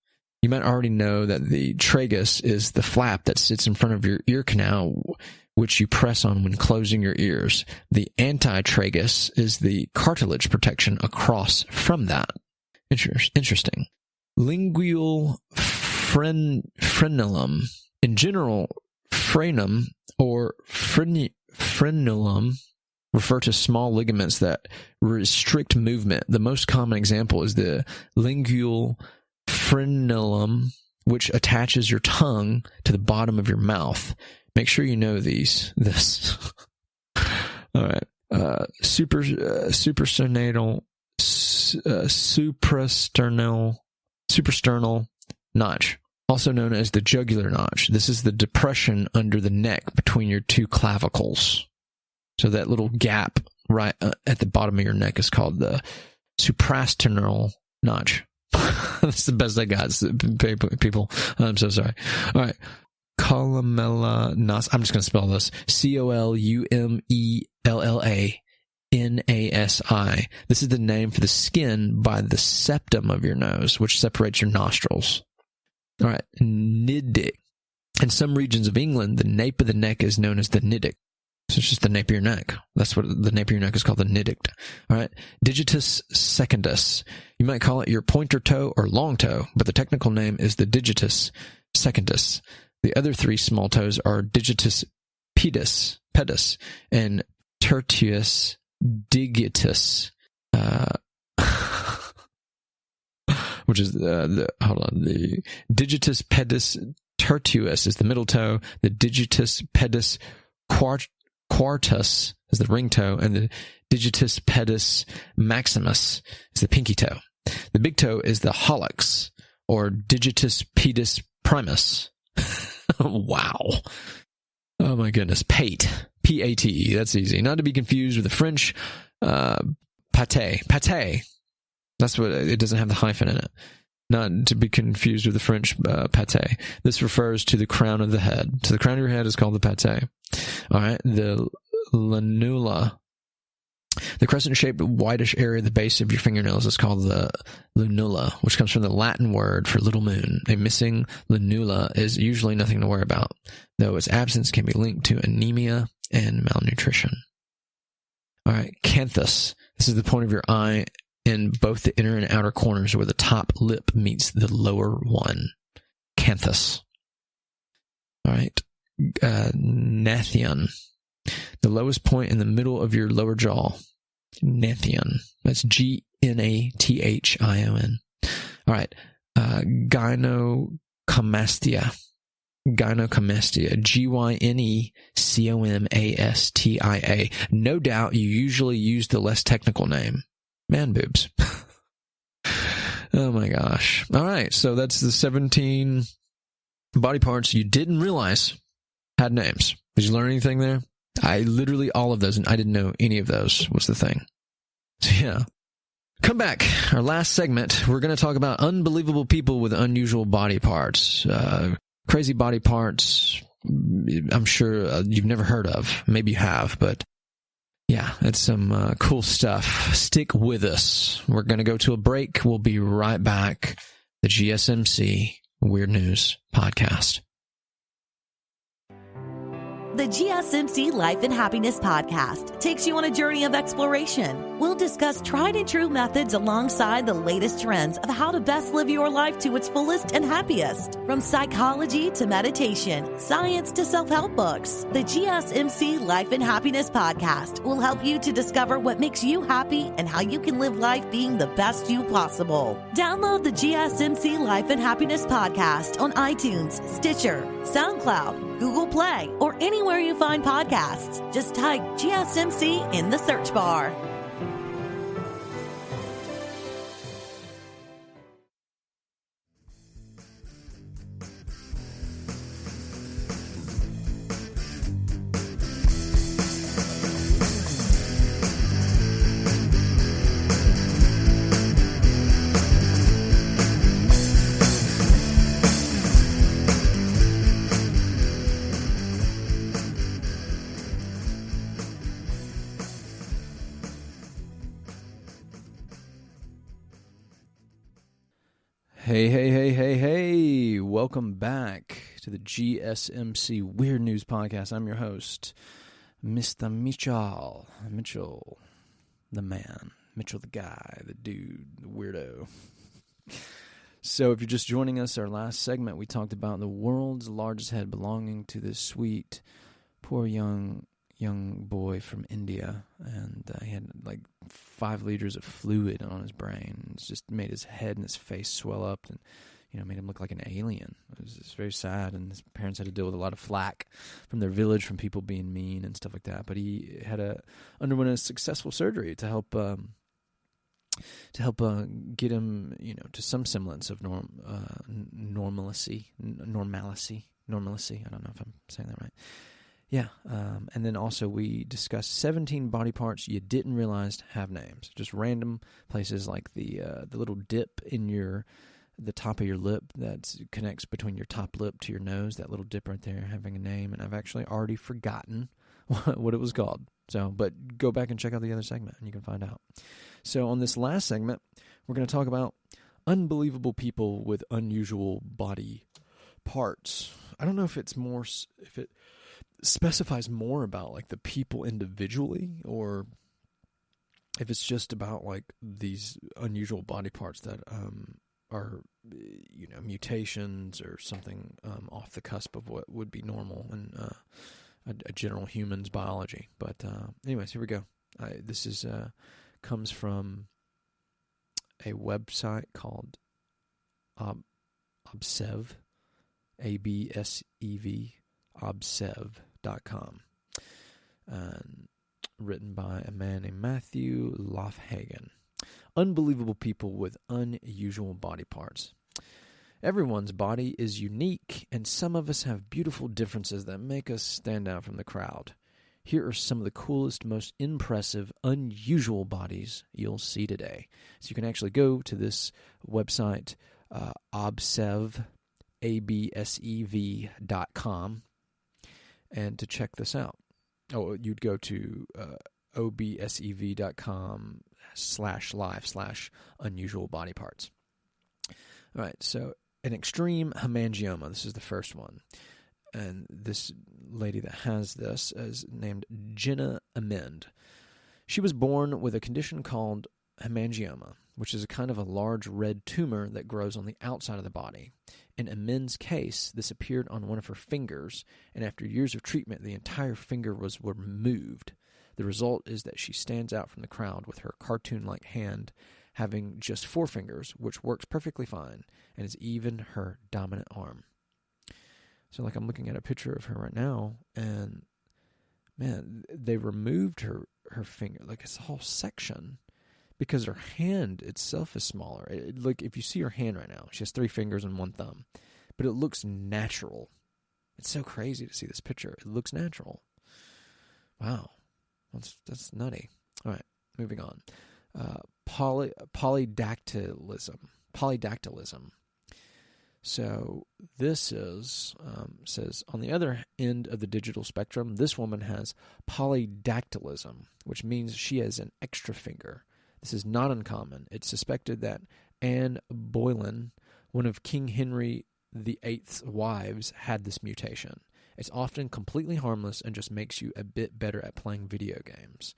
You might already know that the tragus is the flap that sits in front of your ear canal, which you press on when closing your ears. The antitragus is the cartilage protection across from that. Interesting. Lingual frenulum. In general, frenum or frenulum refer to small ligaments that restrict movement. The most common example is the lingual frenulum, which attaches your tongue to the bottom of your mouth. Make sure you know this. All right. Suprasternal notch, also known as the jugular notch. This is the depression under the neck between your two clavicles. So that little gap right at the bottom of your neck is called the suprasternal notch. That's the best I got, people. I'm so sorry. All right. Columella nas. I'm just going to spell this. Columella-nasi. This is the name for the skin by the septum of your nose, which separates your nostrils. All right. Nidic. In some regions of England, the nape of the neck is known as the nidic. So it's just the nape of your neck. That's what the nape of your neck is called, the nidic. All right. Digitus secundus. You might call it your pointer toe or long toe, but the technical name is the digitus secundus. The other three small toes are digitus pedis, and tertius digitus, which is the digitus pedis tertius is the middle toe, the digitus pedis quartus is the ring toe, and the digitus pedis maximus is the pinky toe. The big toe is the hallux, or digitus pedis primus. Wow. Oh my goodness. Pate. P-A-T-E. That's easy. Not to be confused with the French pâté. Pâté. That's what it doesn't have the hyphen in it. Not to be confused with the French pâté. This refers to the crown of the head. So the crown of your head is called the pâté. All right. The lunula. The crescent-shaped whitish area at the base of your fingernails is called the lunula, which comes from the Latin word for little moon. A missing lunula is usually nothing to worry about, though its absence can be linked to anemia and malnutrition. All right, canthus. This is the point of your eye in both the inner and outer corners where the top lip meets the lower one. Canthus. All right, gnathion. The lowest point in the middle of your lower jaw. Gnathion. That's G-N-A-T-H-I-O-N. All right. Gynecomastia. Gynecomastia. G-Y-N-E-C-O-M-A-S-T-I-A. No doubt you usually use the less technical name. Man boobs. Oh my gosh. All right. So that's the 17 body parts you didn't realize had names. Did you learn anything there? I literally all of those, and I didn't know any of those was the thing. So yeah. Come back. Our last segment, we're going to talk about unbelievable people with unusual body parts. Crazy body parts I'm sure you've never heard of. Maybe you have, but yeah, it's some cool stuff. Stick with us. We're going to go to a break. We'll be right back. The GSMC Weird News Podcast. The GSMC Life and Happiness Podcast takes you on a journey of exploration. We'll discuss tried and true methods alongside the latest trends of how to best live your life to its fullest and happiest. From psychology to meditation, science to self-help books, the GSMC Life and Happiness Podcast will help you to discover what makes you happy and how you can live life being the best you possible. Download the GSMC Life and Happiness Podcast on iTunes, Stitcher, SoundCloud, Google Play, or anywhere you find podcasts. Just type GSMC in the search bar. Hey, welcome back to the GSMC Weird News Podcast. I'm your host, Mr. Mitchell, the man, Mitchell the guy, the dude, the weirdo. So if you're just joining us, our last segment, we talked about the world's largest head belonging to this sweet, poor young young boy from India, and he had like 5 liters of fluid on his brain. It's just made his head and his face swell up, and made him look like an alien. It was just very sad, and his parents had to deal with a lot of flack from their village, from people being mean and stuff like that. But he underwent a successful surgery to help get him, to some semblance of normalcy. I don't know if I'm saying that right. Yeah, and then also we discussed 17 body parts you didn't realize have names. Just random places like the little dip in the top of your lip that connects between your top lip to your nose. That little dip right there having a name, and I've actually already forgotten what it was called. So, but go back and check out the other segment, and you can find out. So on this last segment, we're going to talk about unbelievable people with unusual body parts. I don't know if it specifies more about like the people individually, or if it's just about like these unusual body parts that are mutations or something off the cusp of what would be normal in a general human's biology. But anyways, here we go. This comes from a website called Obsev, ABSEV, obsev.com, and written by a man named Matthew Lofhagen. Unbelievable people with unusual body parts. Everyone's body is unique, and some of us have beautiful differences that make us stand out from the crowd. Here are some of the coolest, most impressive, unusual bodies you'll see today. So you can actually go to this website, obsev, absev.com, and to check this out. Oh, you'd go to obsev.com/live/unusual body parts. All right, so an extreme hemangioma. This is the first one. And this lady that has this is named Jenna Amend. She was born with a condition called hemangioma, which is a kind of a large red tumor that grows on the outside of the body. In Amend's case, this appeared on one of her fingers, and after years of treatment, the entire finger was removed. The result is that she stands out from the crowd with her cartoon-like hand having just 4 fingers, which works perfectly fine, and is even her dominant arm. So, like, I'm looking at a picture of her right now, and, man, they removed her finger, like, it's a whole section, because her hand itself is smaller. Like, if you see her hand right now, she has 3 fingers and 1 thumb, but it looks natural. It's so crazy to see this picture. It looks natural. Wow. That's nutty. All right, moving on. Polydactylism. So this is, says, on the other end of the digital spectrum, this woman has polydactylism, which means she has an extra finger. This is not uncommon. It's suspected that Anne Boleyn, one of King Henry VIII's wives, had this mutation. It's often completely harmless and just makes you a bit better at playing video games.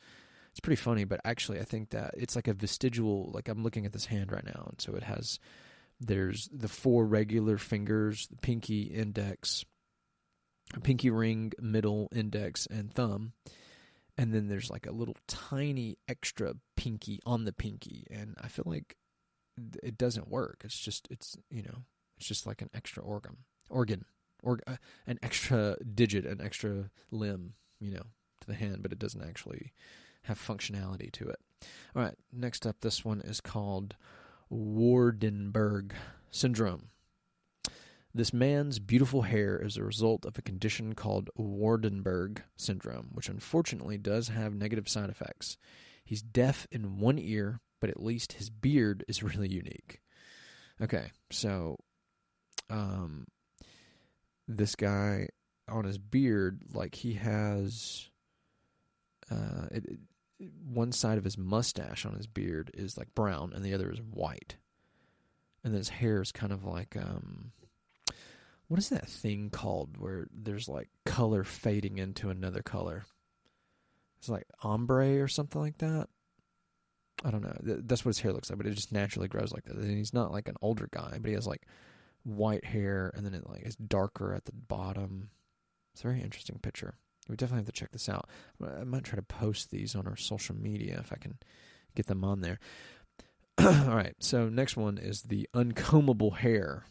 It's pretty funny, but actually I think that it's like a vestigial, like I'm looking at this hand right now, and so it has... There's the 4 regular fingers, the pinky, index, pinky ring, middle, index, and thumb. And then there's like a little tiny extra pinky on the pinky. And I feel like it doesn't work. It's just like an extra organ, an extra digit, an extra limb, to the hand, but it doesn't actually have functionality to it. All right, next up, this one is called Waardenburg syndrome. This man's beautiful hair is a result of a condition called Waardenburg syndrome, which unfortunately does have negative side effects. He's deaf in one ear, but at least his beard is really unique. Okay, so this guy on his beard, like he has one side of his mustache on his beard is like brown and the other is white. And then his hair is kind of like, what is that thing called where there's like color fading into another color? It's like ombre or something like that. I don't know. That's what his hair looks like, but it just naturally grows like that. And he's not like an older guy, but he has like white hair and then it like is darker at the bottom. It's a very interesting picture. We definitely have to check this out. I might try to post these on our social media if I can get them on there. All right, so next one is the uncombable hair.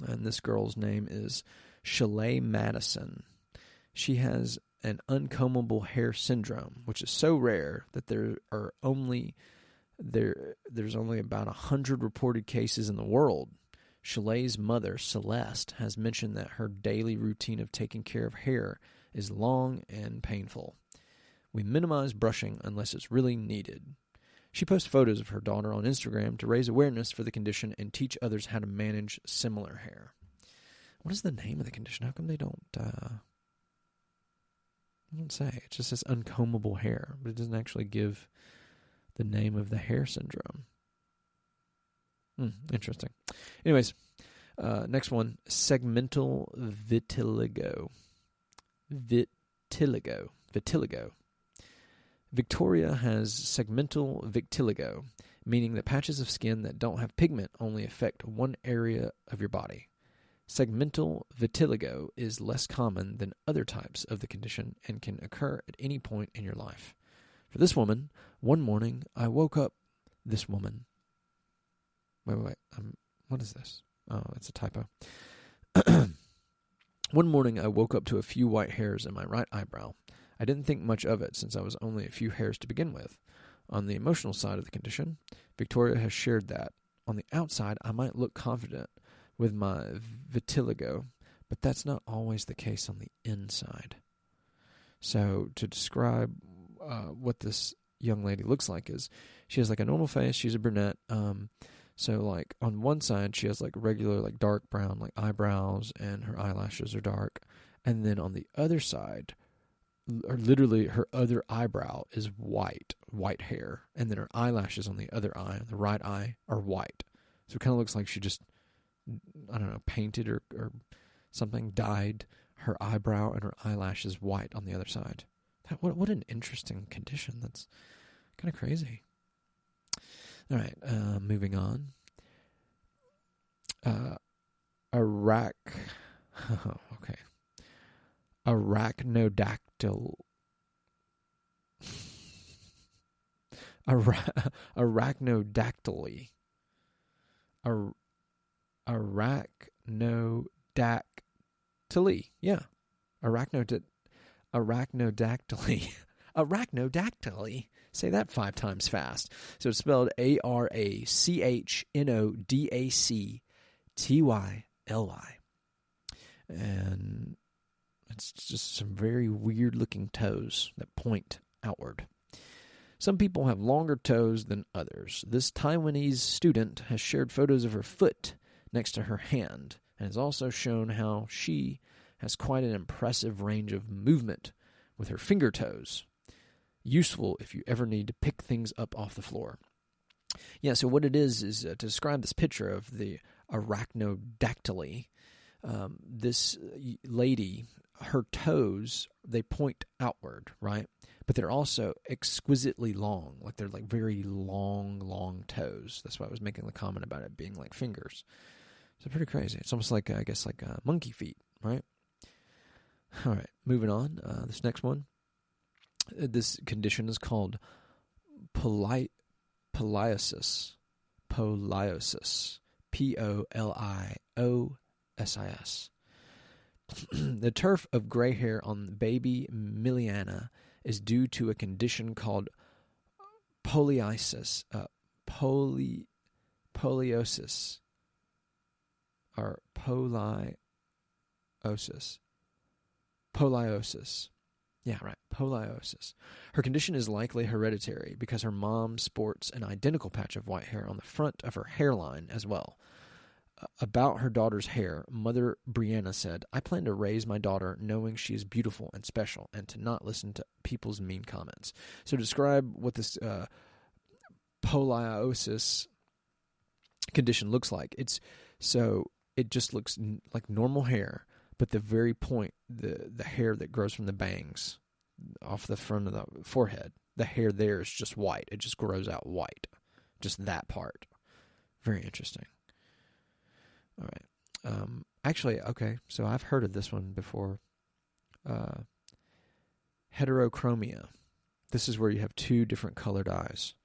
And this girl's name is Shalay Madison. She has an uncombable hair syndrome, which is so rare that there's only about 100 reported cases in the world. Shalay's mother, Celeste, has mentioned that her daily routine of taking care of hair is long and painful. We minimize brushing unless it's really needed. She posts photos of her daughter on Instagram to raise awareness for the condition and teach others how to manage similar hair. What is the name of the condition? How come they don't say? It just says uncombable hair, but it doesn't actually give the name of the hair syndrome. Interesting. Anyways, next one, segmental vitiligo. Vitiligo. Victoria has segmental vitiligo, meaning that patches of skin that don't have pigment only affect one area of your body. Segmental vitiligo is less common than other types of the condition and can occur at any point in your life. For this woman, one morning I woke up. This woman. Wait. What is this? Oh, it's a typo. One morning I woke up to a few white hairs in my right eyebrow. I didn't think much of it since I was only a few hairs to begin with. On the emotional side of the condition, Victoria has shared that on the outside I might look confident with my vitiligo, but that's not always the case on the inside. So to describe what this young lady looks like is she has like a normal face. She's a brunette. So like on one side she has like regular like dark brown like eyebrows and her eyelashes are dark. And then on the other side, or literally her other eyebrow is white hair. And then her eyelashes on the other eye, on the right eye, are white. So it kind of looks like she just, I don't know, painted or something, dyed her eyebrow and her eyelashes white on the other side. What an interesting condition. That's kind of crazy. All right, moving on. Okay. Arachnodactyly. Arachnodactyly. Yeah. Arachnodactyly. Arachnodactyly. Say that 5 times fast. So it's spelled Arachnodactyly. And it's just some very weird-looking toes that point outward. Some people have longer toes than others. This Taiwanese student has shared photos of her foot next to her hand and has also shown how she has quite an impressive range of movement with her finger toes. Useful if you ever need to pick things up off the floor. Yeah, so what it is to describe this picture of the arachnodactyly, this lady, her toes, they point outward, right? But they're also exquisitely long, like they're like very long toes. That's why I was making the comment about it being like fingers. So pretty crazy. It's almost like, I guess, like monkey feet, right? All right, moving on. This next one. This condition is called poliosis. Poliosis. Poliosis. The turf of gray hair on baby Miliana is due to a condition called poliosis. Poliosis. Or poliosis. Poliosis. Yeah, right. Poliosis. Her condition is likely hereditary because her mom sports an identical patch of white hair on the front of her hairline as well. About her daughter's hair, Mother Brianna said, I plan to raise my daughter knowing she is beautiful and special and to not listen to people's mean comments. So describe what this poliosis condition looks like. It just looks like normal hair, but the very point, the hair that grows from the bangs off the front of the forehead, the hair there is just white. It just grows out white. Just that part. Very interesting. All right. Actually, okay, so I've heard of this one before. heterochromia. This is where you have two different colored eyes.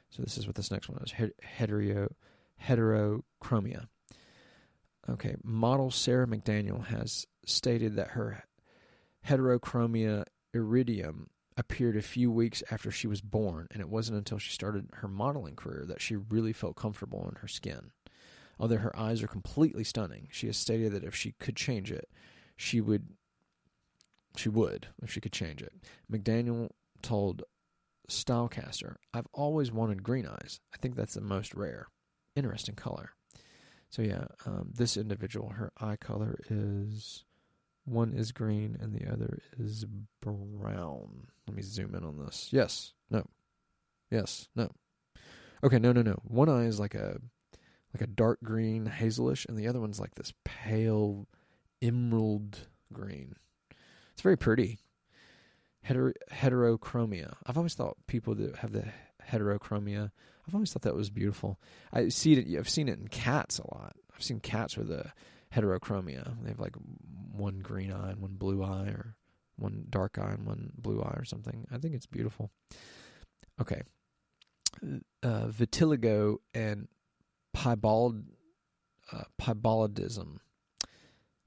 So this is what this next one is, heterochromia. Okay, model Sarah McDaniel has stated that her heterochromia iridium appeared a few weeks after she was born, and it wasn't until she started her modeling career that she really felt comfortable in her skin. Although her eyes are completely stunning, she has stated that if she could change it, she would if she could change it. McDaniel told Stylecaster, "I've always wanted green eyes. I think that's the most rare. Interesting color." So yeah, this individual, her eye color is, one is green and the other is brown. Let me zoom in on this. Yes, no. Yes, no. Okay, no. One eye is like a dark green, hazelish, and the other one's like this pale emerald green. It's very pretty. Heterochromia. I've always thought people that have the heterochromia, I've always thought that was beautiful. I've seen it in cats a lot. I've seen cats with the heterochromia. They have like one green eye and one blue eye, or one dark eye and one blue eye or something. I think it's beautiful. Okay. Vitiligo and pibolidism.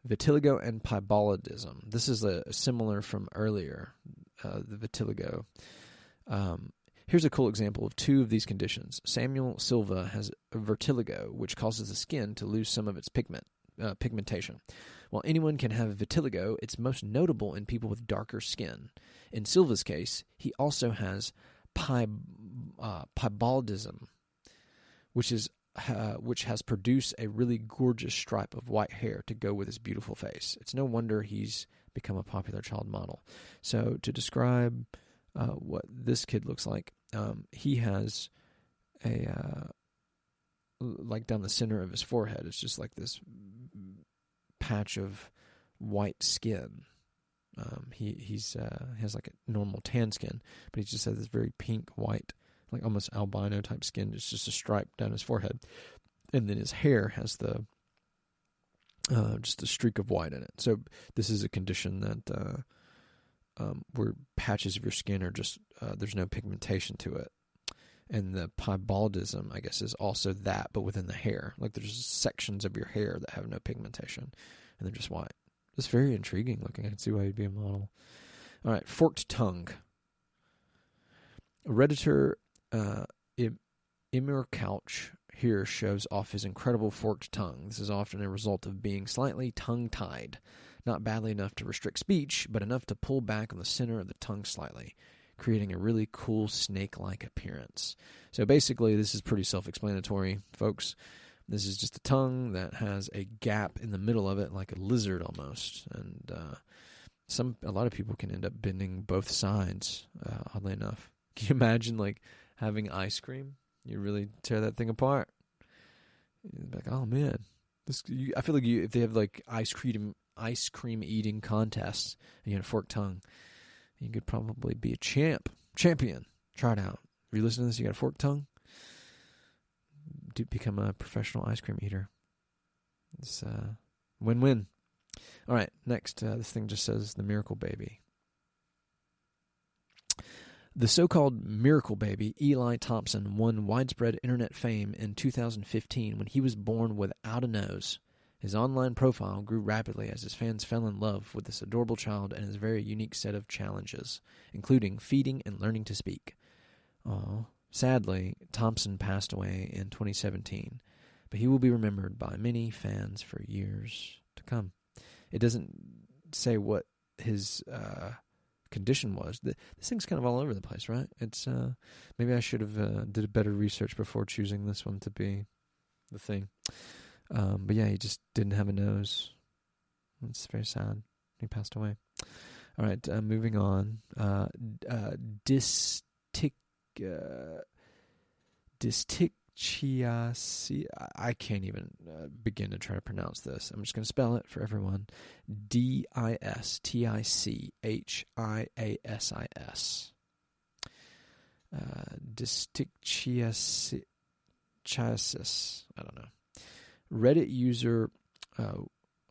Vitiligo and pibolidism. This is a similar from earlier, the vitiligo. Here's a cool example of two of these conditions. Samuel Silva has vitiligo, which causes the skin to lose some of its pigmentation. While anyone can have vitiligo, it's most notable in people with darker skin. In Silva's case, he also has pibolidism, which has produced a really gorgeous stripe of white hair to go with his beautiful face. It's no wonder he's become a popular child model. So to describe what this kid looks like, he has like down the center of his forehead, it's just like this patch of white skin. He has like a normal tan skin, but he just has this very pink, white, like almost albino type skin. It's just a stripe down his forehead, and then his hair has the just a streak of white in it. So this is a condition that where patches of your skin are just there's no pigmentation to it. And the pibolidism, I guess, is also that, but within the hair. Like there's sections of your hair that have no pigmentation, and they're just white. It's very intriguing looking. I can see why you'd be a model. All right, forked tongue. Redditor Emir Couch here shows off his incredible forked tongue. This is often a result of being slightly tongue-tied. Not badly enough to restrict speech, but enough to pull back on the center of the tongue slightly, creating a really cool snake-like appearance. So basically, this is pretty self-explanatory, folks. This is just a tongue that has a gap in the middle of it, like a lizard almost. And a lot of people can end up bending both sides, oddly enough. Can you imagine, like, having ice cream? You really tear that thing apart. You'd be like, oh, man. I feel like if they have, like, ice cream eating contests, and you had a forked tongue, you could probably be a champion. Try it out. If you listen to this, you got a forked tongue, do become a professional ice cream eater. It's win-win. All right, next, this thing just says the miracle baby. The so-called miracle baby, Eli Thompson, won widespread internet fame in 2015 when he was born without a nose. His online profile grew rapidly as his fans fell in love with this adorable child and his very unique set of challenges, including feeding and learning to speak. Sadly, Thompson passed away in 2017, but he will be remembered by many fans for years to come. It doesn't say what his condition was. This thing's kind of all over the place, right? It's maybe I should have did a better research before choosing this one to be the thing. But yeah, he just didn't have a nose. It's very sad. He passed away. All right, moving on. Distichiasis. I can't even begin to try to pronounce this. I'm just going to spell it for everyone. Distichiasis. Distichiasis. I don't know. Reddit user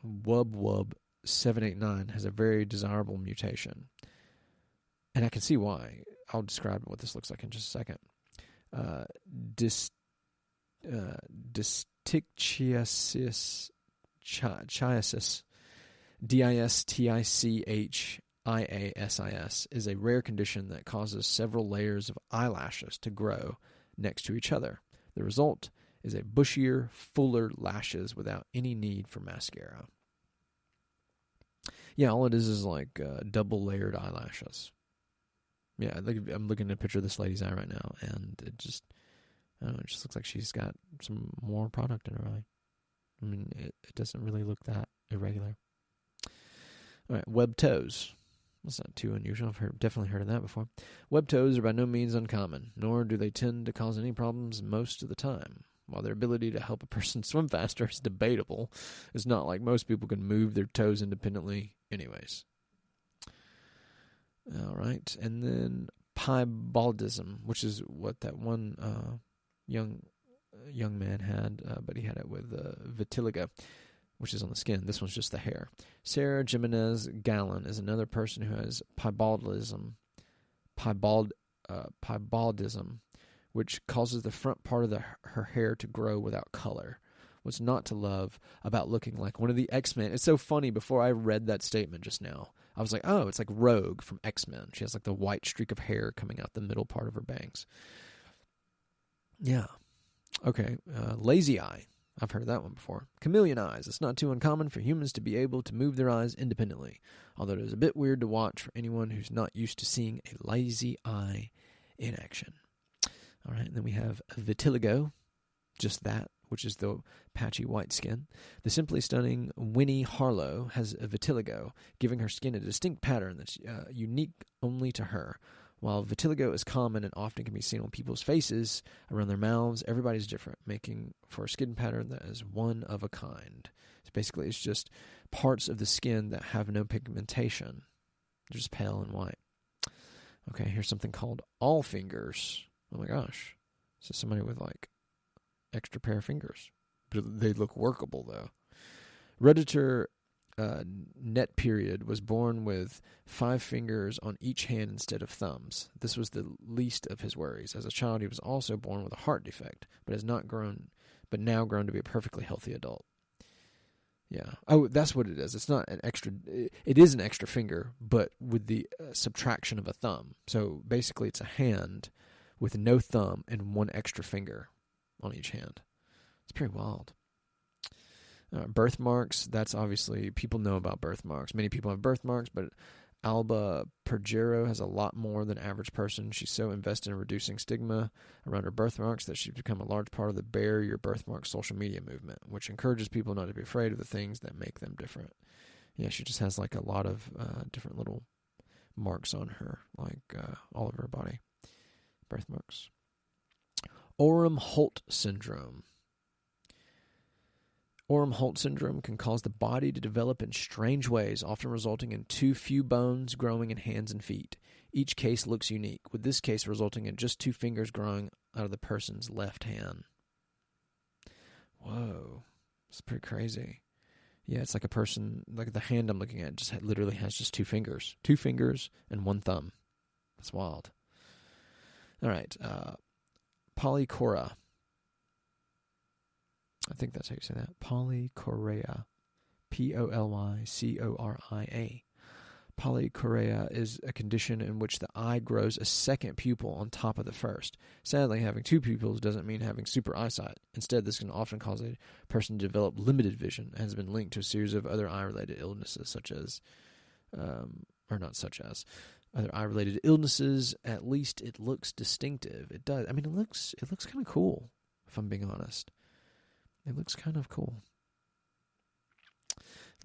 WubWub 789 has a very desirable mutation. And I can see why. I'll describe what this looks like in just a second. Distichiasis, Distichiasis, is a rare condition that causes several layers of eyelashes to grow next to each other. The result is a bushier, fuller lashes without any need for mascara. Yeah, all it is like double-layered eyelashes. Yeah, I'm looking at a picture of this lady's eye right now, and it just, I don't know, it just looks like she's got some more product in her eye. I mean, it doesn't really look that irregular. All right, webbed toes. That's not too unusual. I've definitely heard of that before. Webbed toes are by no means uncommon, nor do they tend to cause any problems most of the time. While their ability to help a person swim faster is debatable, it's not like most people can move their toes independently anyways. All right, and then piebaldism, which is what that one young man had, but he had it with vitiligo, which is on the skin. This one's just the hair. Sarah Jimenez Gallon is another person who has piebaldism, which causes the front part of her hair to grow without color. What's not to love about looking like one of the X-Men? It's so funny. Before I read that statement just now, I was like, oh, it's like Rogue from X-Men. She has like the white streak of hair coming out the middle part of her bangs. Yeah. Okay. Lazy eye. I've heard of that one before. Chameleon eyes. It's not too uncommon for humans to be able to move their eyes independently, although it is a bit weird to watch for anyone who's not used to seeing a lazy eye in action. All right, and then we have vitiligo, just that, which is the patchy white skin. The simply stunning Winnie Harlow has a vitiligo, giving her skin a distinct pattern that's unique only to her. While vitiligo is common and often can be seen on people's faces, around their mouths, everybody's different, making for a skin pattern that is one of a kind. So basically, it's just parts of the skin that have no pigmentation. They're just pale and white. Okay, here's something called all fingers. Oh my gosh. This is somebody with like extra pair of fingers. But they look workable though. Redditor Net Period was born with 5 fingers on each hand instead of thumbs. This was the least of his worries. As a child, he was also born with a heart defect, but now grown to be a perfectly healthy adult. Yeah. Oh, that's what it is. It's not an extra. It is an extra finger, but with the subtraction of a thumb. So basically, it's a hand with no thumb and 1 extra finger on each hand. It's pretty wild. Birthmarks, that's obviously, people know about birthmarks. Many people have birthmarks, but Alba Pergero has a lot more than average person. She's so invested in reducing stigma around her birthmarks that she's become a large part of the Bear Your Birthmark social media movement, which encourages people not to be afraid of the things that make them different. Yeah, she just has like a lot of different little marks on her, like all over her body. Birthmarks. Oram-Holt syndrome. Oram-Holt syndrome can cause the body to develop in strange ways, often resulting in too few bones growing in hands and feet. Each case looks unique, with this case resulting in just 2 fingers growing out of the person's left hand. Whoa. It's pretty crazy. Yeah, it's like a person, like the hand I'm looking at just literally has just 2 fingers. 2 fingers and 1 thumb. That's wild. All right. Polycora. I think that's how you say that. Polychorea. Polycoria. Polychorea is a condition in which the eye grows a second pupil on top of the first. Sadly, having 2 pupils doesn't mean having super eyesight. Instead, this can often cause a person to develop limited vision and has been linked to a series of other eye-related illnesses other eye-related illnesses. At least it looks distinctive. It does. I mean, it looks kind of cool, if I'm being honest. It looks kind of cool.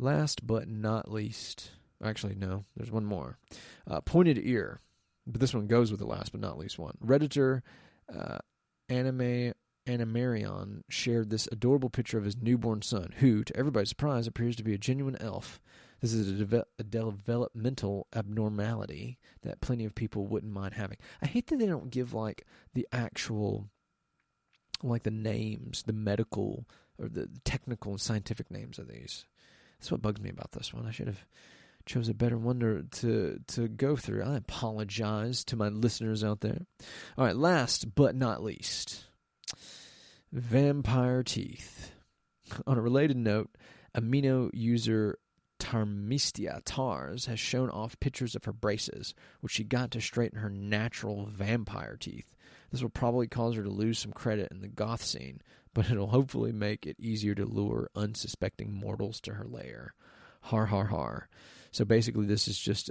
Last but not least, actually, no, there's one more. Pointed ear. But this one goes with the last but not least one. Redditor Animarion shared this adorable picture of his newborn son, who, to everybody's surprise, appears to be a genuine elf. This is a developmental abnormality that plenty of people wouldn't mind having. I hate that they don't give, like, the actual, like, the names, the medical or the technical and scientific names of these. That's what bugs me about this one. I should have chose a better one to go through. I apologize to my listeners out there. All right, last but not least, vampire teeth. On a related note, Amino user Tarmistia Tars has shown off pictures of her braces, which she got to straighten her natural vampire teeth. This will probably cause her to lose some credit in the goth scene, but it'll hopefully make it easier to lure unsuspecting mortals to her lair. Har, har, har. So basically this is just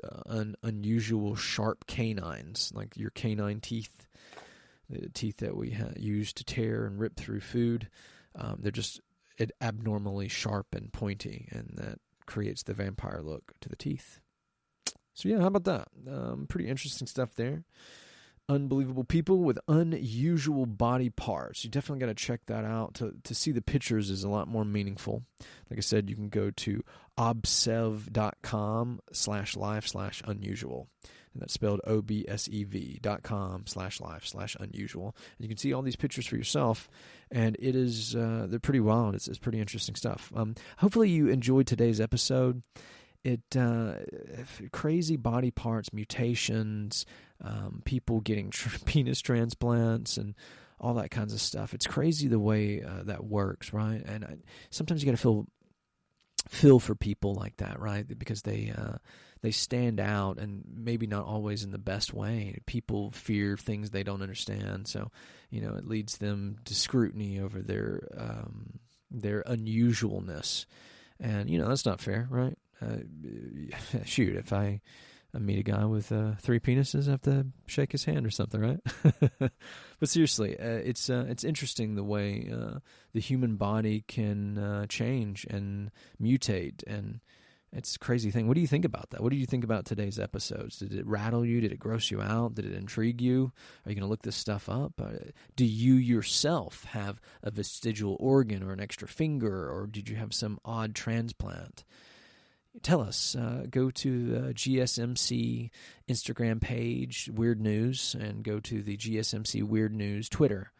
unusual sharp canines, like your canine teeth, the teeth that we use to tear and rip through food. They're just abnormally sharp and pointy, and that creates the vampire look to the teeth. So yeah, how about that? Pretty interesting stuff there. Unbelievable people with unusual body parts. You definitely got to check that out. To see the pictures is a lot more meaningful. Like I said, you can go to obsev.com/live/unusual. And that's spelled obsev.com/live/unusual. And you can see all these pictures for yourself. And it is, they're pretty wild. It's pretty interesting stuff. Hopefully you enjoyed today's episode. Crazy body parts, mutations, people getting penis transplants and all that kinds of stuff. It's crazy the way that works, right? And sometimes you got to feel for people like that, right? Because they stand out, and maybe not always in the best way. People fear things they don't understand, so it leads them to scrutiny over their unusualness, and that's not fair, right? Shoot, if I meet a guy with 3 penises, I have to shake his hand or something, right? But seriously, it's interesting the way the human body can change and mutate, and it's a crazy thing. What do you think about that? What do you think about today's episodes? Did it rattle you? Did it gross you out? Did it intrigue you? Are you going to look this stuff up? Do you yourself have a vestigial organ or an extra finger, or did you have some odd transplant? Tell us. Go to the GSMC Instagram page, Weird News, and go to the GSMC Weird News Twitter,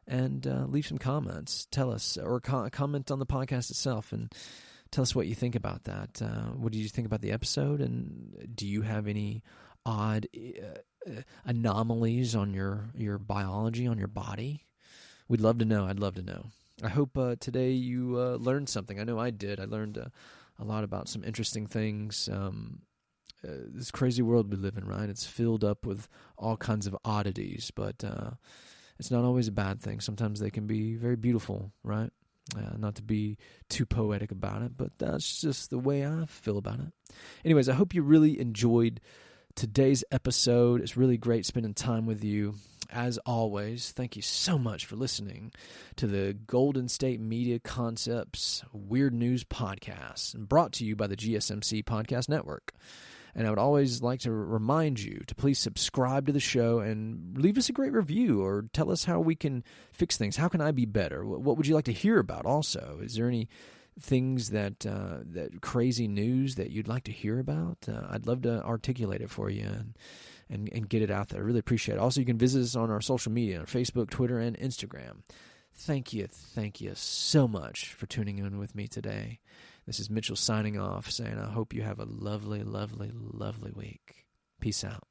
and leave some comments. Tell us, or comment on the podcast itself, and tell us what you think about that. What did you think about the episode, and do you have any odd anomalies on your biology, on your body? We'd love to know. I'd love to know. I hope today you learned something. I know I did. I learned a lot about some interesting things. This crazy world we live in, right? It's filled up with all kinds of oddities, but it's not always a bad thing. Sometimes they can be very beautiful, right? Not to be too poetic about it, but that's just the way I feel about it. Anyways, I hope you really enjoyed today's episode. It's really great spending time with you. As always, thank you so much for listening to the Golden State Media Concepts Weird News Podcast, brought to you by the GSMC Podcast Network. And I would always like to remind you to please subscribe to the show and leave us a great review, or tell us how we can fix things. How can I be better? What would you like to hear about also? Is there any things that crazy news that you'd like to hear about? I'd love to articulate it for you and get it out there. I really appreciate it. Also, you can visit us on our social media, on Facebook, Twitter, and Instagram. Thank you so much for tuning in with me today. This is Mitchell signing off, saying I hope you have a lovely, lovely, lovely week. Peace out.